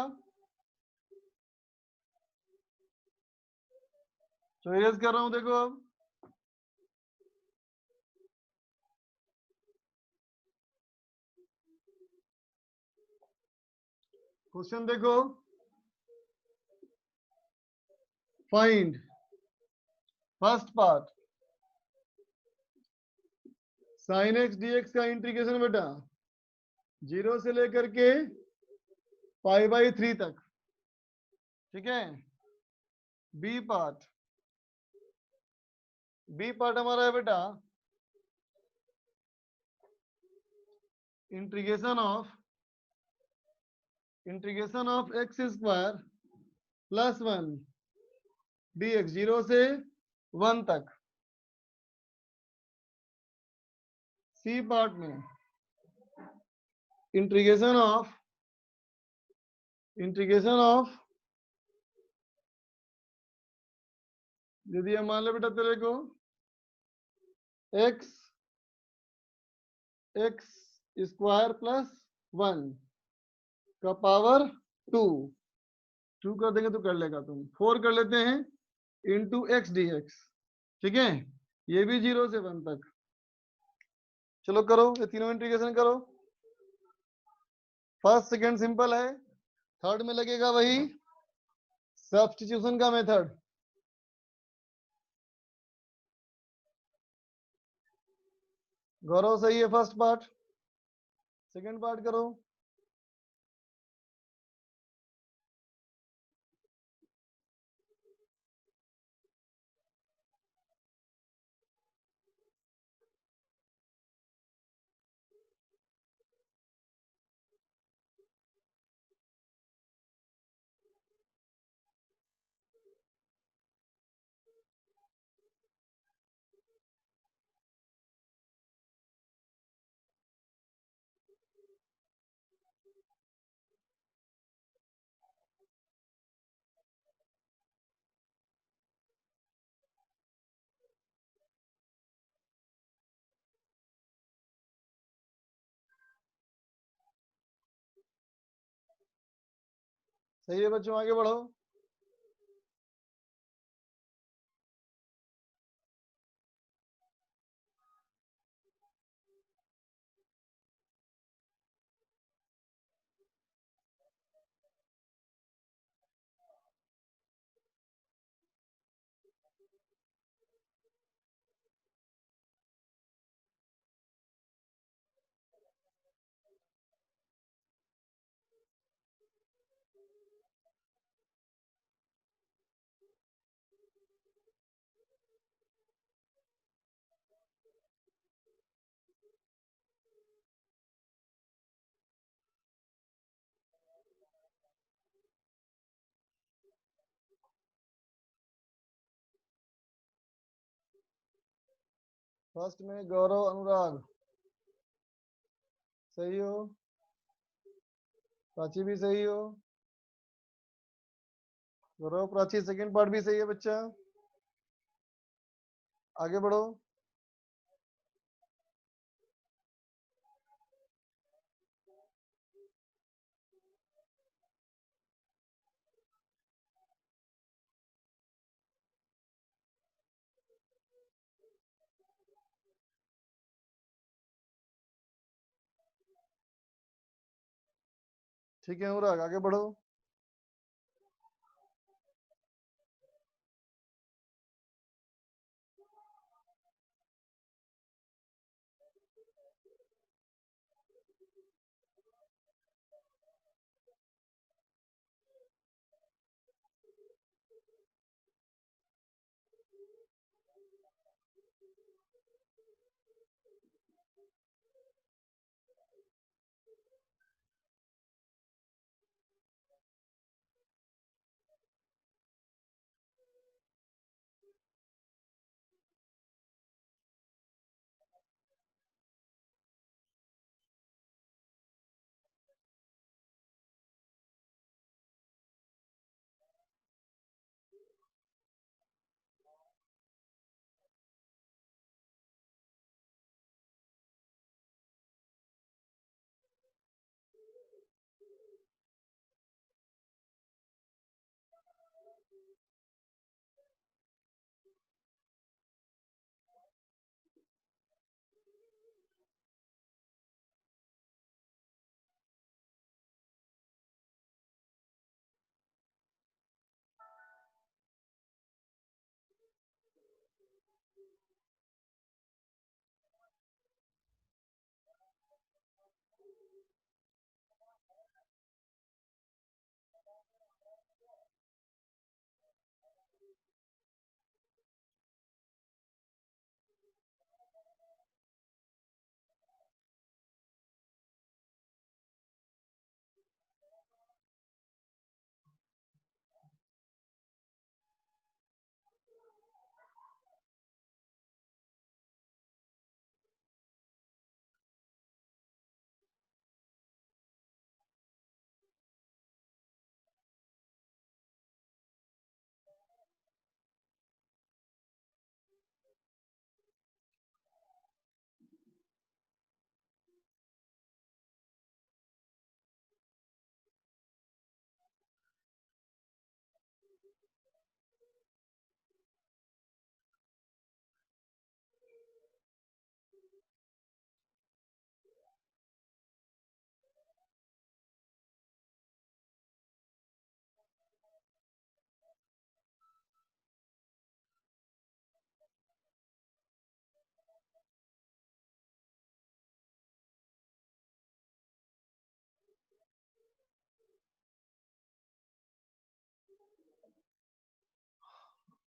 तो इरेज कर रहा हूं देखो अब। क्वेश्चन देखो, find first part sine x d x का इंटीग्रेशन बेटा 0 से लेकर के π/3 तक। ठीक है, बी पार्ट, बी पार्ट हमारा है बेटा integration of x square plus 1 dx 0 से 1 तक। सी पार्ट में इंटीग्रेशन ऑफ यदि हम मान लो बेटा तेरे को एक्स एक्स स्क्वायर प्लस 1 का पावर 2, 2 कर देंगे तो कर लेगा तुम, 4 कर लेते हैं इंटू एक्स डी एक्स। ठीक है, ये भी 0 से 1 तक। चलो करो, ये तीनों इंटीग्रेशन करो। फर्स्ट सेकंड सिंपल है, थर्ड में लगेगा वही सब्स्टिट्यूशन का मेथड। गौरव सही है फर्स्ट पार्ट, सेकंड पार्ट करो। सही है बच्चों, आगे बढ़ो। फर्स्ट में गौरव अनुराग, सही हो। प्राची भी सही हो। गौरव प्राची सेकंड पार्ट भी सही है बच्चा, आगे बढ़ो। ठीक है अनुराग, आगे बढ़ो।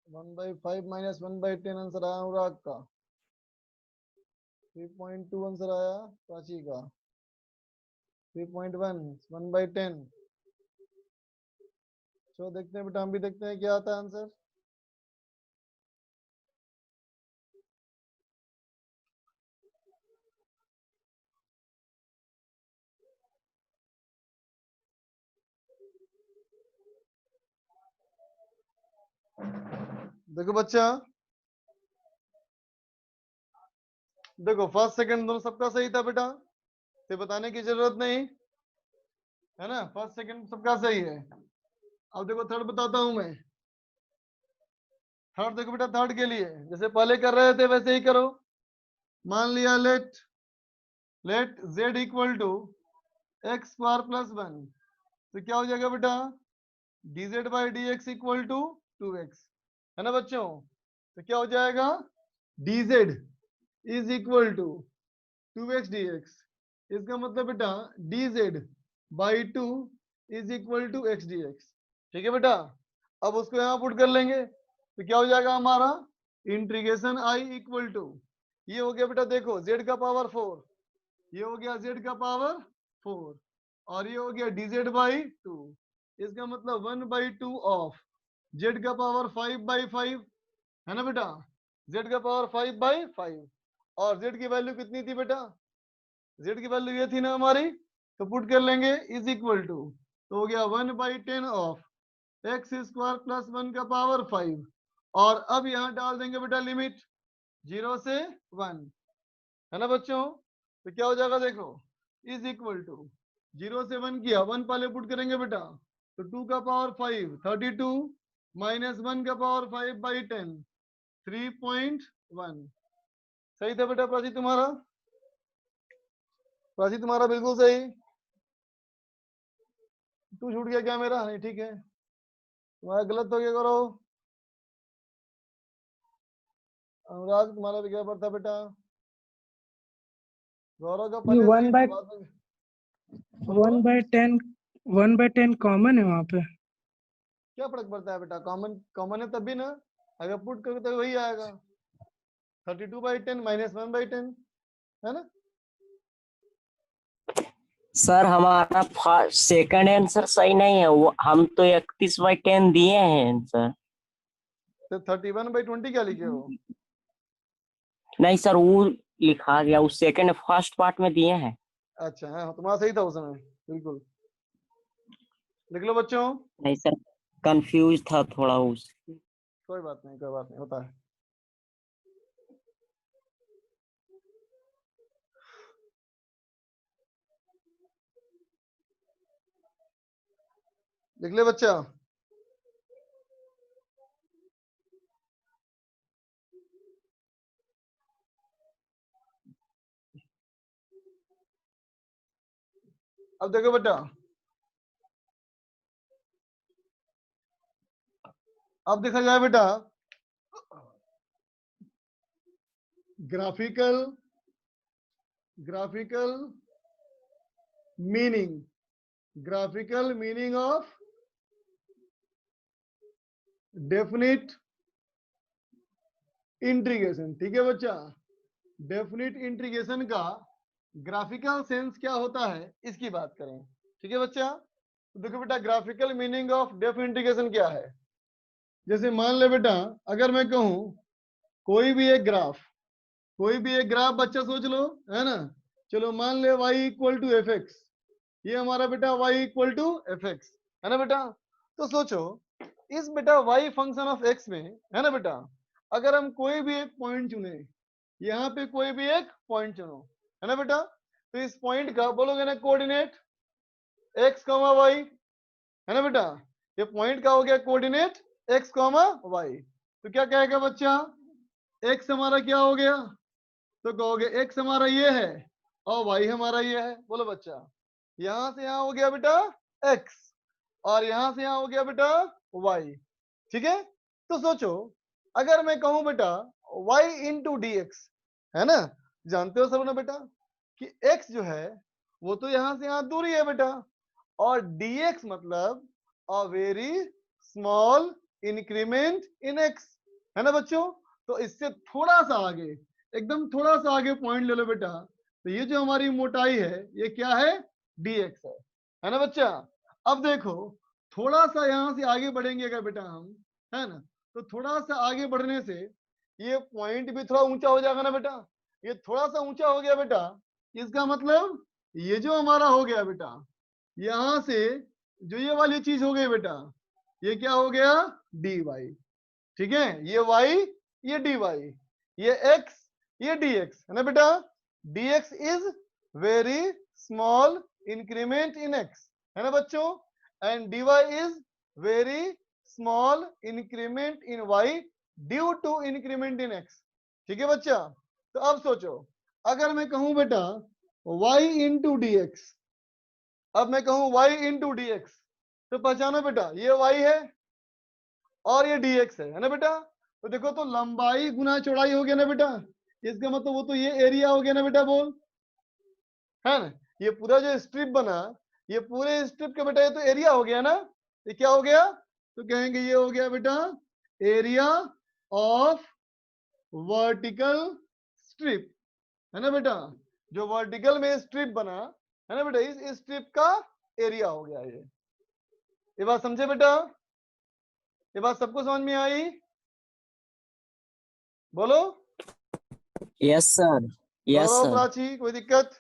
One by five minus one by ten answer आया अनुराग का। 3.2 आंसर आया प्राची का। 3.1 वन बाई टेन। चलो देखते हैं बेटा, हम भी देखते हैं क्या आता है आंसर। देखो बच्चा, देखो फर्स्ट सेकंड दोनों सबका सही था बेटा, तो बताने की जरूरत नहीं है ना, फर्स्ट सेकंड सबका सही है। अब देखो थर्ड बताता हूं मैं। थर्ड देखो बेटा, थर्ड के लिए जैसे पहले कर रहे थे वैसे ही करो। मान लिया let z equal to x square plus 1, तो क्या हो जाएगा बेटा, dz by d x equal to 2x, है ना बच्चों। तो क्या हो जाएगा, dz is equal to 2x dx। इसका मतलब बेटा dz by 2 is equal to x dx। ठीक है बेटा, अब उसको यहाँ पुट कर लेंगे तो क्या हो जाएगा हमारा, इंटीग्रेशन i इक्वल टू, ये हो गया बेटा देखो z का पावर 4, ये हो गया z का पावर 4, और ये हो गया dz बाई 2। इसका मतलब 1/2 ऑफ z का पावर 5/5, है ना बेटा, z का पावर 5/5। और z की वैल्यू कितनी थी बेटा, z की वैल्यू ये थी ना हमारी, तो पुट कर लेंगे इज इक्वल टू, तो हो गया 1/10 ऑफ एक्स स्क्वायर प्लस 1 का पावर 5। और अब यहाँ डाल देंगे बेटा लिमिट 0 से 1, है ना बच्चों। तो क्या हो जाएगा देखो, इज इक्वल टू 0 से 1 किया, 1 पहले पुट करेंगे बेटा, तो 2 का पावर 5 32 माइनस 1 का पावर 5/10 3.1। सही था बेटा प्राची तुम्हारा, प्राची तुम्हारा बिल्कुल सही। तू छूट गया क्या मेरा, नहीं ठीक है, तुम्हारा गलत हो गया करो। अनुराग तुम्हारा भी क्या पड़ता बेटा, गौरव का ये पहले सही 1 था, बाय बाद में बोलो 1 बोलो। बाय 10 1 बाय 10 कॉमन है वहाँ पे। क्या फर्क पड़ता है बेटा, कॉमन कॉमन है तभी ना, अगर पुट करोगे तो वही आएगा 32/10 माइनस 1/10, है ना। सर हमारा सेकंड आंसर सही नहीं है, वो हम तो 31/10 दिए हैं आंसर। तो 31/20 क्या लिखे हो, नहीं सर, वो लिखा गया, उस सेकंड फर्स्ट पार्ट में दिए हैं। अच्छा हाँ तुम्हारा सही था उस समय, बिल्कुल लिख लो बच्चों। नहीं सर, कंफ्यूज था थोड़ा उस। कोई बात नहीं, कोई बात नहीं, होता है। लिख ले बच्चा। अब देखो बेटा, अब देखा जाए बेटा, graphical graphical meaning, graphical meaning of definite integration. ठीक है बच्चा, डेफिनिट इंटीग्रेशन का ग्राफिकल सेंस क्या होता है इसकी बात करें। ठीक है बच्चा, तो देखो बेटा graphical meaning of definite integration क्या है। जैसे मान ले बेटा, अगर मैं कहूं कोई भी एक ग्राफ, कोई भी एक ग्राफ बच्चा सोच लो, है ना। चलो मान ले y equal to f x, ये हमारा बेटा y equal to f x, है ना बेटा। तो सोचो इस बेटा y फंक्शन ऑफ x में, है ना बेटा, अगर हम कोई भी एक पॉइंट चुने, यहाँ पे कोई भी एक पॉइंट चुनो, है ना बेटा, तो इस पॉइंट का बोलोगे ना कोऑर्डिनेट x, y, है ना बेटा। ये पॉइंट का हो गया कोऑर्डिनेट x, y। तो क्या कहेगा बच्चा, x हमारा क्या हो गया, तो कहोगे x हमारा ये है और y हमारा ये है। बोलो बच्चा, यहां से यहां हो गया बेटा x और यहां से यहां हो गया बेटा y। ठीक है, तो सोचो अगर मैं कहूं बेटा y इंटू डी एक्स, है ना, जानते हो सब ना बेटा कि x जो है वो तो यहां से यहां दूरी है बेटा, और dx मतलब a very small increment in x, है ना बच्चों। तो इससे थोड़ा सा आगे, एकदम थोड़ा सा आगे पॉइंट ले लो बेटा, तो ये जो हमारी मोटाई है ये क्या है, dx है ना बच्चा। अब देखो थोड़ा सा यहां से आगे बढ़ेंगे अगर बेटा हम, है ना, तो थोड़ा सा आगे बढ़ने से ये पॉइंट भी थोड़ा ऊंचा हो जाएगा ना बेटा, ये थोड़ा सा ऊंचा हो गया बेटा, इसका मतलब ये जो हमारा हो गया बेटा, यहां से जो ये वाली चीज हो गई बेटा, ये क्या हो गया, dy। ठीक है, ये y, ये dy, ये x, ये dx, है ना बेटा। dx is very small increment in x, है ना बच्चों, and dy is very small increment in y due to increment in x. ठीक है बच्चा, तो अब सोचो, अगर मैं कहूं बेटा y इंटू डी एक्स, अब मैं कहूं y इंटू डी एक्स, तो पहचानो बेटा ये y है और ये dx है ना बेटा। तो देखो, तो लंबाई गुना चौड़ाई हो गया ना बेटा, इसका मतलब वो तो ये एरिया हो गया ना बेटा, बोल, है ना। ये पूरा जो स्ट्रिप बना, ये पूरे स्ट्रिप का बेटा ये तो एरिया हो गया ना। ये क्या हो गया, तो कहेंगे ये हो गया बेटा एरिया ऑफ वर्टिकल स्ट्रिप, है ना बेटा। जो वर्टिकल में स्ट्रिप बना है ना बेटा, इस स्ट्रिप का एरिया हो गया ये बात समझे बेटा, ये बात सबको समझ में आई, बोलो। Yes sir, yes Gaurav, sir. Prachi, कोई दिक्कत?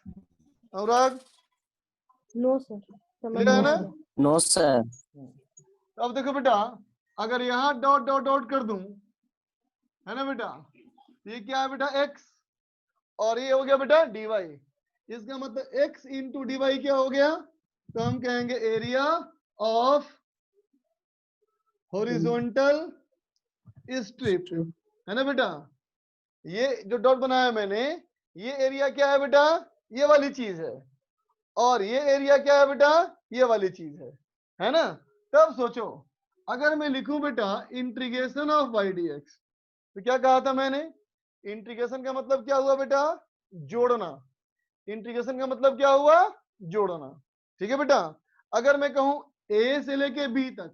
अनुराग, नो सर, समझ क्लियर है में ना? आ गया। No sir. अब देखो बेटा, अगर यहाँ डॉट डॉट डॉट कर दूं, है ना बेटा, ये क्या है बेटा x, और ये हो गया बेटा dy, इसका मतलब x इंटू dy क्या हो गया, तो हम कहेंगे एरिया ऑफ हॉरिजॉन्टल स्ट्रिप, है ना बेटा। ये जो डॉट बनाया मैंने, ये एरिया क्या है बेटा, ये वाली चीज है, और ये एरिया क्या है बेटा, ये वाली चीज है ना। तब सोचो, अगर मैं लिखूं बेटा इंटीग्रेशन ऑफ y dx, तो क्या कहा था मैंने, इंटीग्रेशन का मतलब क्या हुआ बेटा, जोड़ना। इंटीग्रेशन का मतलब क्या हुआ, जोड़ना। ठीक है बेटा, अगर मैं कहूं a से लेके b तक,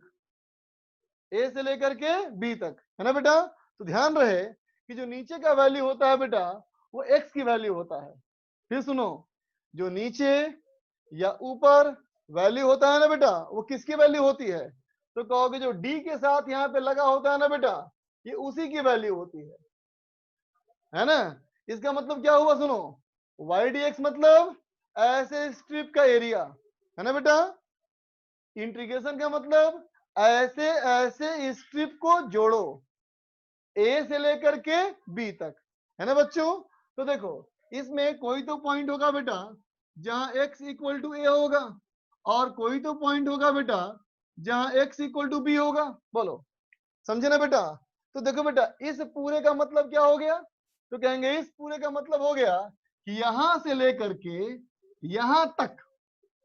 a से लेकर के b तक, है ना बेटा, तो ध्यान रहे कि जो नीचे का वैल्यू होता है बेटा, वो x की वैल्यू होता है। फिर सुनो, जो नीचे या ऊपर वैल्यू होता है ना बेटा, वो किसकी वैल्यू होती है, तो कहोगे जो d के साथ यहाँ पे लगा होता है ना बेटा, ये उसी की वैल्यू होती है ना। इसका मतलब क्या हुआ, सुनो, y dx मतलब ऐसे स्ट्रिप का एरिया, है ना बेटा। इंटीग्रेशन का मतलब ऐसे ऐसे स्ट्रिप को जोड़ो a से लेकर के b तक, है ना बच्चों। तो देखो, इसमें कोई तो पॉइंट होगा बेटा जहां x इक्वल टू a होगा, और कोई तो पॉइंट होगा बेटा जहां x इक्वल टू b होगा, बोलो, समझे ना बेटा। तो देखो बेटा, इस पूरे का मतलब क्या हो गया, तो कहेंगे इस पूरे का मतलब हो गया कि यहां से लेकर के यहां तक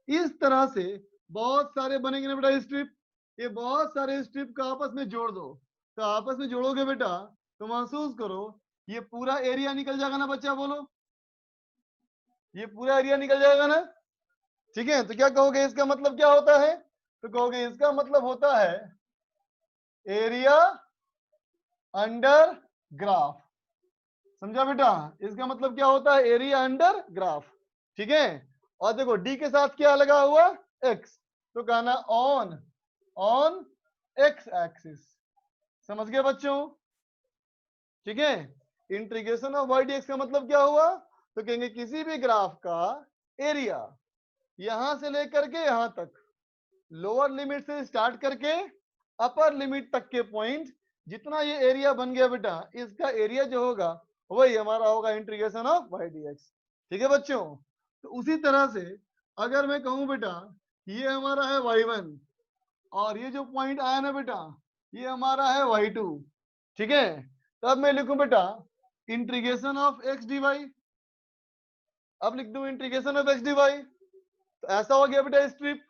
इस तरह से बहुत सारे बनेंगे ना बेटा स्ट्रिप, ये बहुत सारे स्ट्रिप का आपस में जोड़ दो, तो आपस में जोड़ोगे बेटा तो महसूस करो ये पूरा एरिया निकल जाएगा ना बच्चा, बोलो, ये पूरा एरिया निकल जाएगा ना। ठीक है, तो क्या कहोगे, इसका मतलब क्या होता है, तो कहोगे इसका मतलब होता है एरिया अंडर ग्राफ। समझा बेटा, इसका मतलब क्या होता है, एरिया अंडर ग्राफ। ठीक है, और देखो डी के साथ क्या लगा हुआ, एक्स, तो कहना ऑन ऑन एक्स एक्सिस। समझ गए बच्चों? ठीक है, integration of y d x का मतलब क्या हुआ, तो कहेंगे किसी भी ग्राफ का एरिया यहां से लेकर के यहां तक, लोअर लिमिट से स्टार्ट करके अपर लिमिट तक के पॉइंट, जितना ये एरिया बन गया बेटा, इसका एरिया जो होगा वही हमारा होगा integration of y d x. ठीक है बच्चों, तो उसी तरह से अगर मैं कहूं बेटा ये हमारा है y1, और ये जो पॉइंट आया ना बेटा, ये हमारा है y2। ठीक है, तब मैं लिखूं बेटा इंटीग्रेशन ऑफ x dy, अब लिख दूं इंटीग्रेशन ऑफ x dy, तो ऐसा हो गया बेटा स्ट्रिप,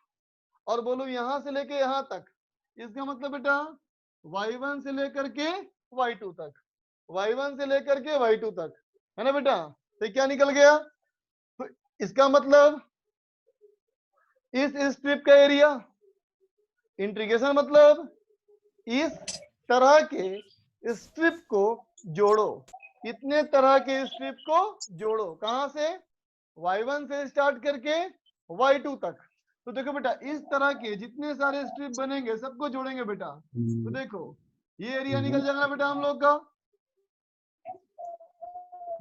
और बोलो यहां से लेके यहां तक, इसका मतलब बेटा y1 से लेकर के y2 तक, y1 से लेकर के y2 तक, है ना बेटा। तो क्या निकल गया, तो इसका मतलब इस स्ट्रिप का एरिया, इंटीग्रेशन मतलब इस तरह के स्ट्रिप को जोड़ो, इतने तरह के स्ट्रिप को जोड़ो, कहां से, y1 से स्टार्ट करके y2 तक। तो देखो बेटा, इस तरह के जितने सारे स्ट्रिप बनेंगे सबको जोड़ेंगे बेटा, तो देखो ये एरिया निकल जाएगा बेटा हम लोग का,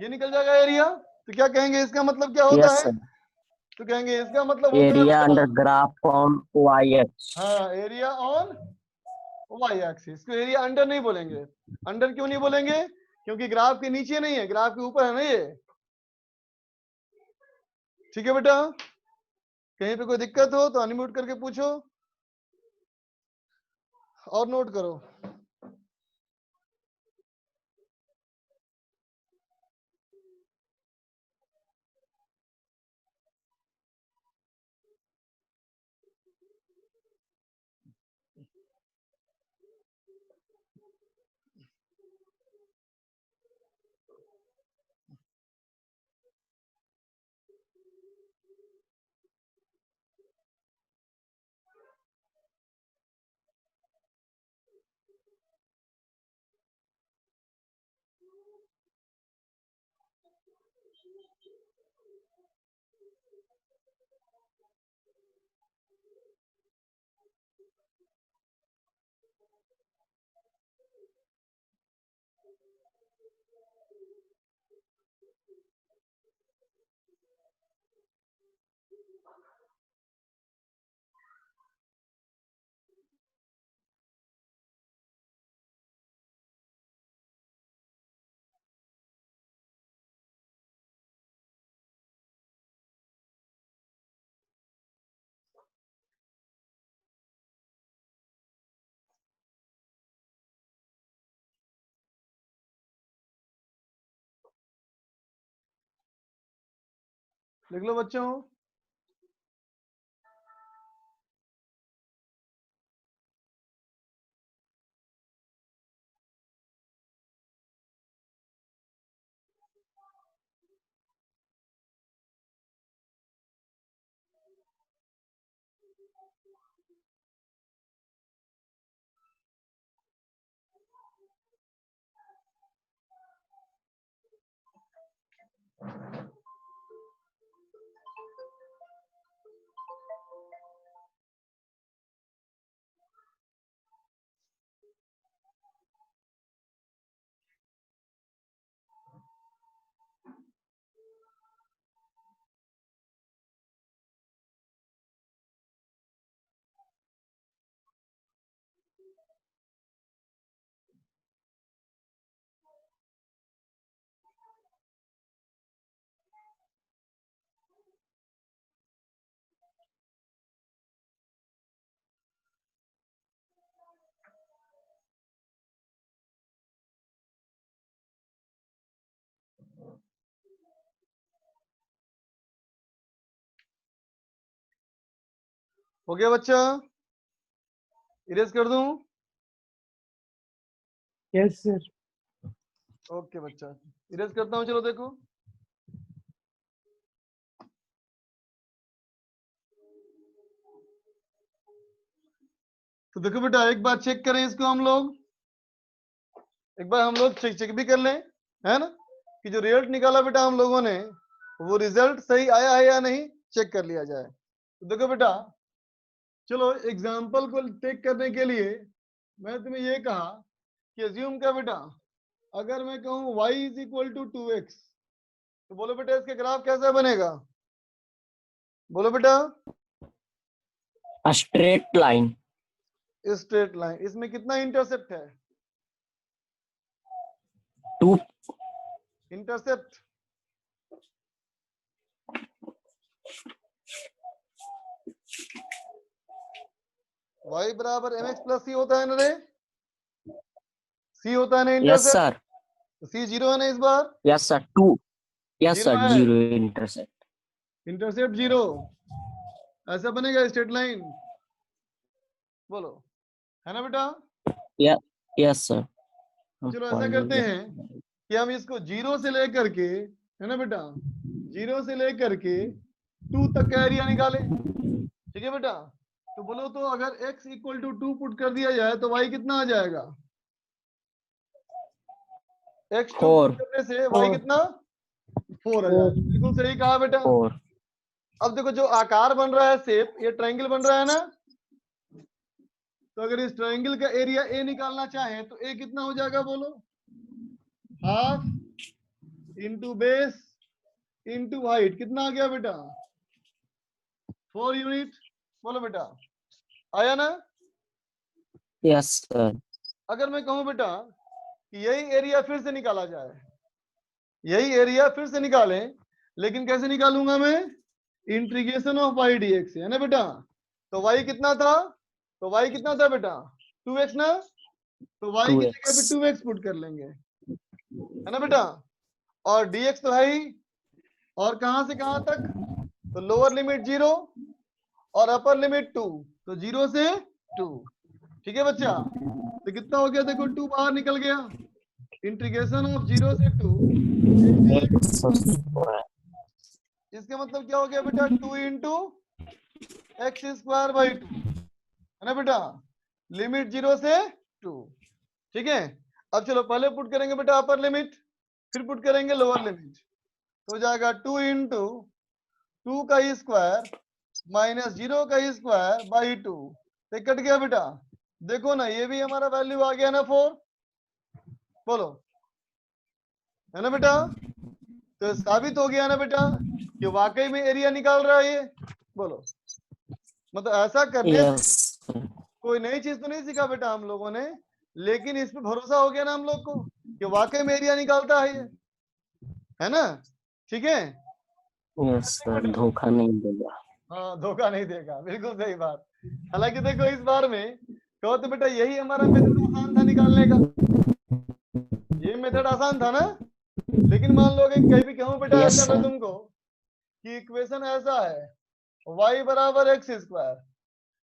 ये निकल जाएगा एरिया। तो क्या कहेंगे, इसका मतलब क्या होता यस है, सर। तो कहेंगे इसका मतलब होता है एरिया बेटा, under graph on y x. हाँ, एरिया ऑन वाई एक्सिस। को एरिया अंडर नहीं बोलेंगे, अंडर क्यों नहीं बोलेंगे, क्योंकि ग्राफ के नीचे नहीं है, ग्राफ के ऊपर है ना ये। ठीक है बेटा, कहीं पे कोई दिक्कत हो तो अनम्यूट करके पूछो। और नोट करो। लिख लो बच्चों। हो गया बच्चा? इरेज कर दूं? Yes sir. ओके बच्चा, इरेज करता हूं। चलो देखो, तो देखो बेटा, एक बार चेक करें इसको हम लोग। एक बार हम लोग चेक भी कर लें, है ना, कि जो रिजल्ट निकाला बेटा हम लोगों ने, वो रिजल्ट सही आया है या नहीं, चेक कर लिया जाए। तो देखो बेटा, चलो एग्जाम्पल को टेक करने के लिए मैं तुम्हें ये कहा कि अज्यूम क्या बेटा, अगर मैं कहूं y is equal to 2x, तो बोलो बेटा इसके ग्राफ कैसा बनेगा? बोलो बेटा। Straight line. Straight line. इसमें कितना इंटरसेप्ट है? 2। इंटरसेप्ट y बराबर mx प्लस सी होता है ना रे? सी होता है ना यस इंटरसेप्ट? सर। तो सी जीरो है ना इस बार? Yes sir 2। Yes zero sir है। 0 इंटरसेप्ट। इंटरसेप्ट जीरो, ऐसा बनेगा स्ट्रेट लाइन? बोलो, है ना बेटा? Yes sir. चलो ऐसा करते हैं कि हम इसको जीरो से लेकर के, है ना बेटा, जीरो से लेकर के 2 तक का एरिया निकाले। ठीक है बेटा? तो बोलो, तो अगर x इक्वल टू 2 पुट कर दिया जाए तो y कितना आ जाएगा? x 2 put 4। करने से y कितना? 4 आ जाएगा। बिल्कुल सही कहा बेटा। 4। अब देखो, जो आकार बन रहा है शेप, ये ट्रायंगल बन रहा है ना, तो अगर इस ट्रायंगल का एरिया ए निकालना चाहे तो ए कितना हो जाएगा? बोलो, half into base into height. कितना आ गया बेटा? 4 यूनिट। बोलो बेटा, आया ना? Yes sir. अगर मैं कहूं बेटा कि यही एरिया फिर से निकाला जाए, यही एरिया फिर से निकालें, लेकिन कैसे निकालूंगा मैं? इंटीग्रेशन ऑफ y dx, है ना बेटा? तो y कितना था? तो y कितना था बेटा? 2x ना, तो y की 2x जगह पे 2x पुट कर लेंगे, है ना बेटा। और dx तो है ही, और कहां से कहां तक, तो लोअर लिमिट 0 और अपर लिमिट 2, तो 0 से 2। ठीक है बच्चा, तो कितना हो गया, देखो 2 बाहर निकल गया, इंटीग्रेशन ऑफ 0 से 2 x²। इसका मतलब क्या हो गया बेटा, 2 इंटू एक्स स्क्वायर बाई 2, है ना बेटा, लिमिट 0 से 2। ठीक है, अब चलो पहले पुट करेंगे बेटा अपर लिमिट, फिर पुट करेंगे लोअर लिमिट, तो हो जाएगा 2 इंटू 2 का स्क्वायर माइनस 0 का स्क्वायर बाई 2, तो कट गया बेटा। देखो ना, ये भी हमारा वैल्यू आ गया ना 4, बोलो, है ना बेटा। तो साबित हो गया ना बेटा कि वाकई में एरिया निकाल रहा है ये, बोलो। मतलब ऐसा करने से यस कोई नई चीज तो नहीं सीखा बेटा हम लोगों ने, लेकिन इस पे भरोसा हो गया ना हम लोग को कि वाकई में एरिया निकालता है ये, है ना। ठीक है, यस सर, धोखा नहीं देगा। हाँ धोखा नहीं देगा, बिल्कुल सही बात। हालांकि देखो इस बार में कहो तो बेटा यही हमारा मेथड आसान था निकालने का, ये मेथड आसान था ना। लेकिन मान लो कि कहीं भी कहूँ बेटा यस ऐसा मैं सर। तुमको कि इक्वेशन ऐसा है y बराबर एक्स स्क्वायर,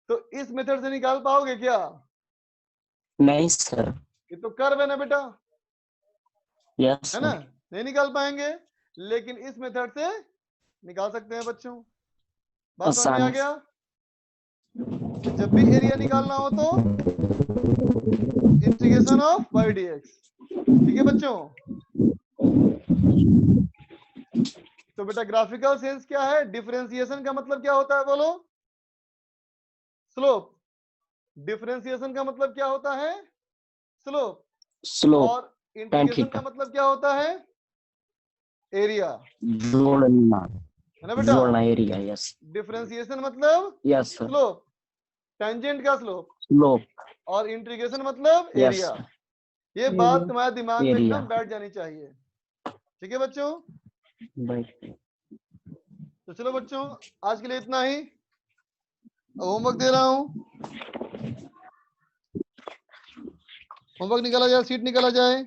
तो इस मेथड से निकाल पाओगे क्या, नहीं सर। ये तो कर्व है ना बेटा, यस है ना, सर। नहीं निकाल पाएंगे, लेकिन इस मेथड से निकाल सकते हैं बच्चों। बात समझ में आ आसानी गया कि जब भी एरिया निकालना हो तो इंटीग्रेशन ऑफ y dx। ठीक है बच्चों, तो बेटा ग्राफिकल सेंस क्या है, डिफरेंशिएशन का मतलब क्या होता है, बोलो, स्लोप। डिफरेंशिएशन का मतलब क्या होता है, स्लोप। स्लोप। और tan इंटीग्रेशन का थीटा। मतलब क्या होता है, एरिया, जोड़ना। है ना बेटा। जोड़ना एरिया। यस। डिफरेंशिएशन मतलब यस सर। स्लोप, टेंजेंट का स्लोप, स्लोप। और इंटीग्रेशन मतलब यस एरिया। सर। ये बात तुम्हारे दिमाग में एरिया। एकदम बैठ जानी चाहिए। ठीक है बच्चों, तो चलो बच्चों आज के लिए इतना ही, होमवर्क दे रहा हूं, होमवर्क निकाला जाए, सीट निकाला जाए।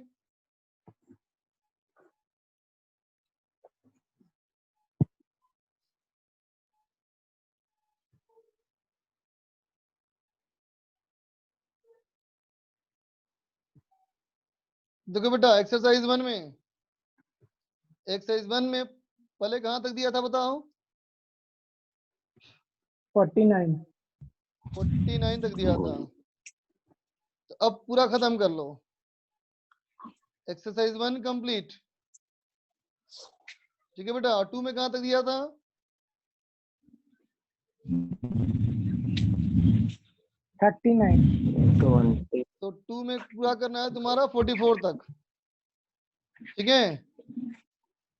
देखो बेटा एक्सरसाइज 1 में, एक्सरसाइज 1 में पहले कहां तक दिया था बताओ, 49। 49 तक दिया था, तो अब पूरा खत्म कर लो। Exercise 1 complete. ठीक है बेटा, 2 में कहां तक दिया था, 39। 20। तो 2 में पूरा करना है तुम्हारा 44 तक। ठीक है,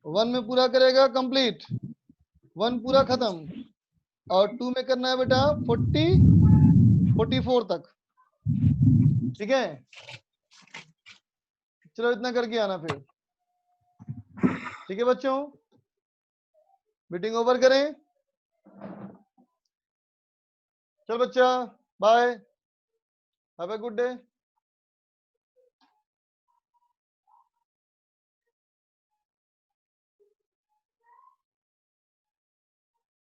1 में पूरा करेगा कंप्लीट, 1 पूरा खत्म, और 2 में करना है बेटा 44 तक। ठीक है, चलो इतना करके आना फिर। ठीक है बच्चों, मीटिंग ओवर करें, चल बच्चा, bye, have a good day.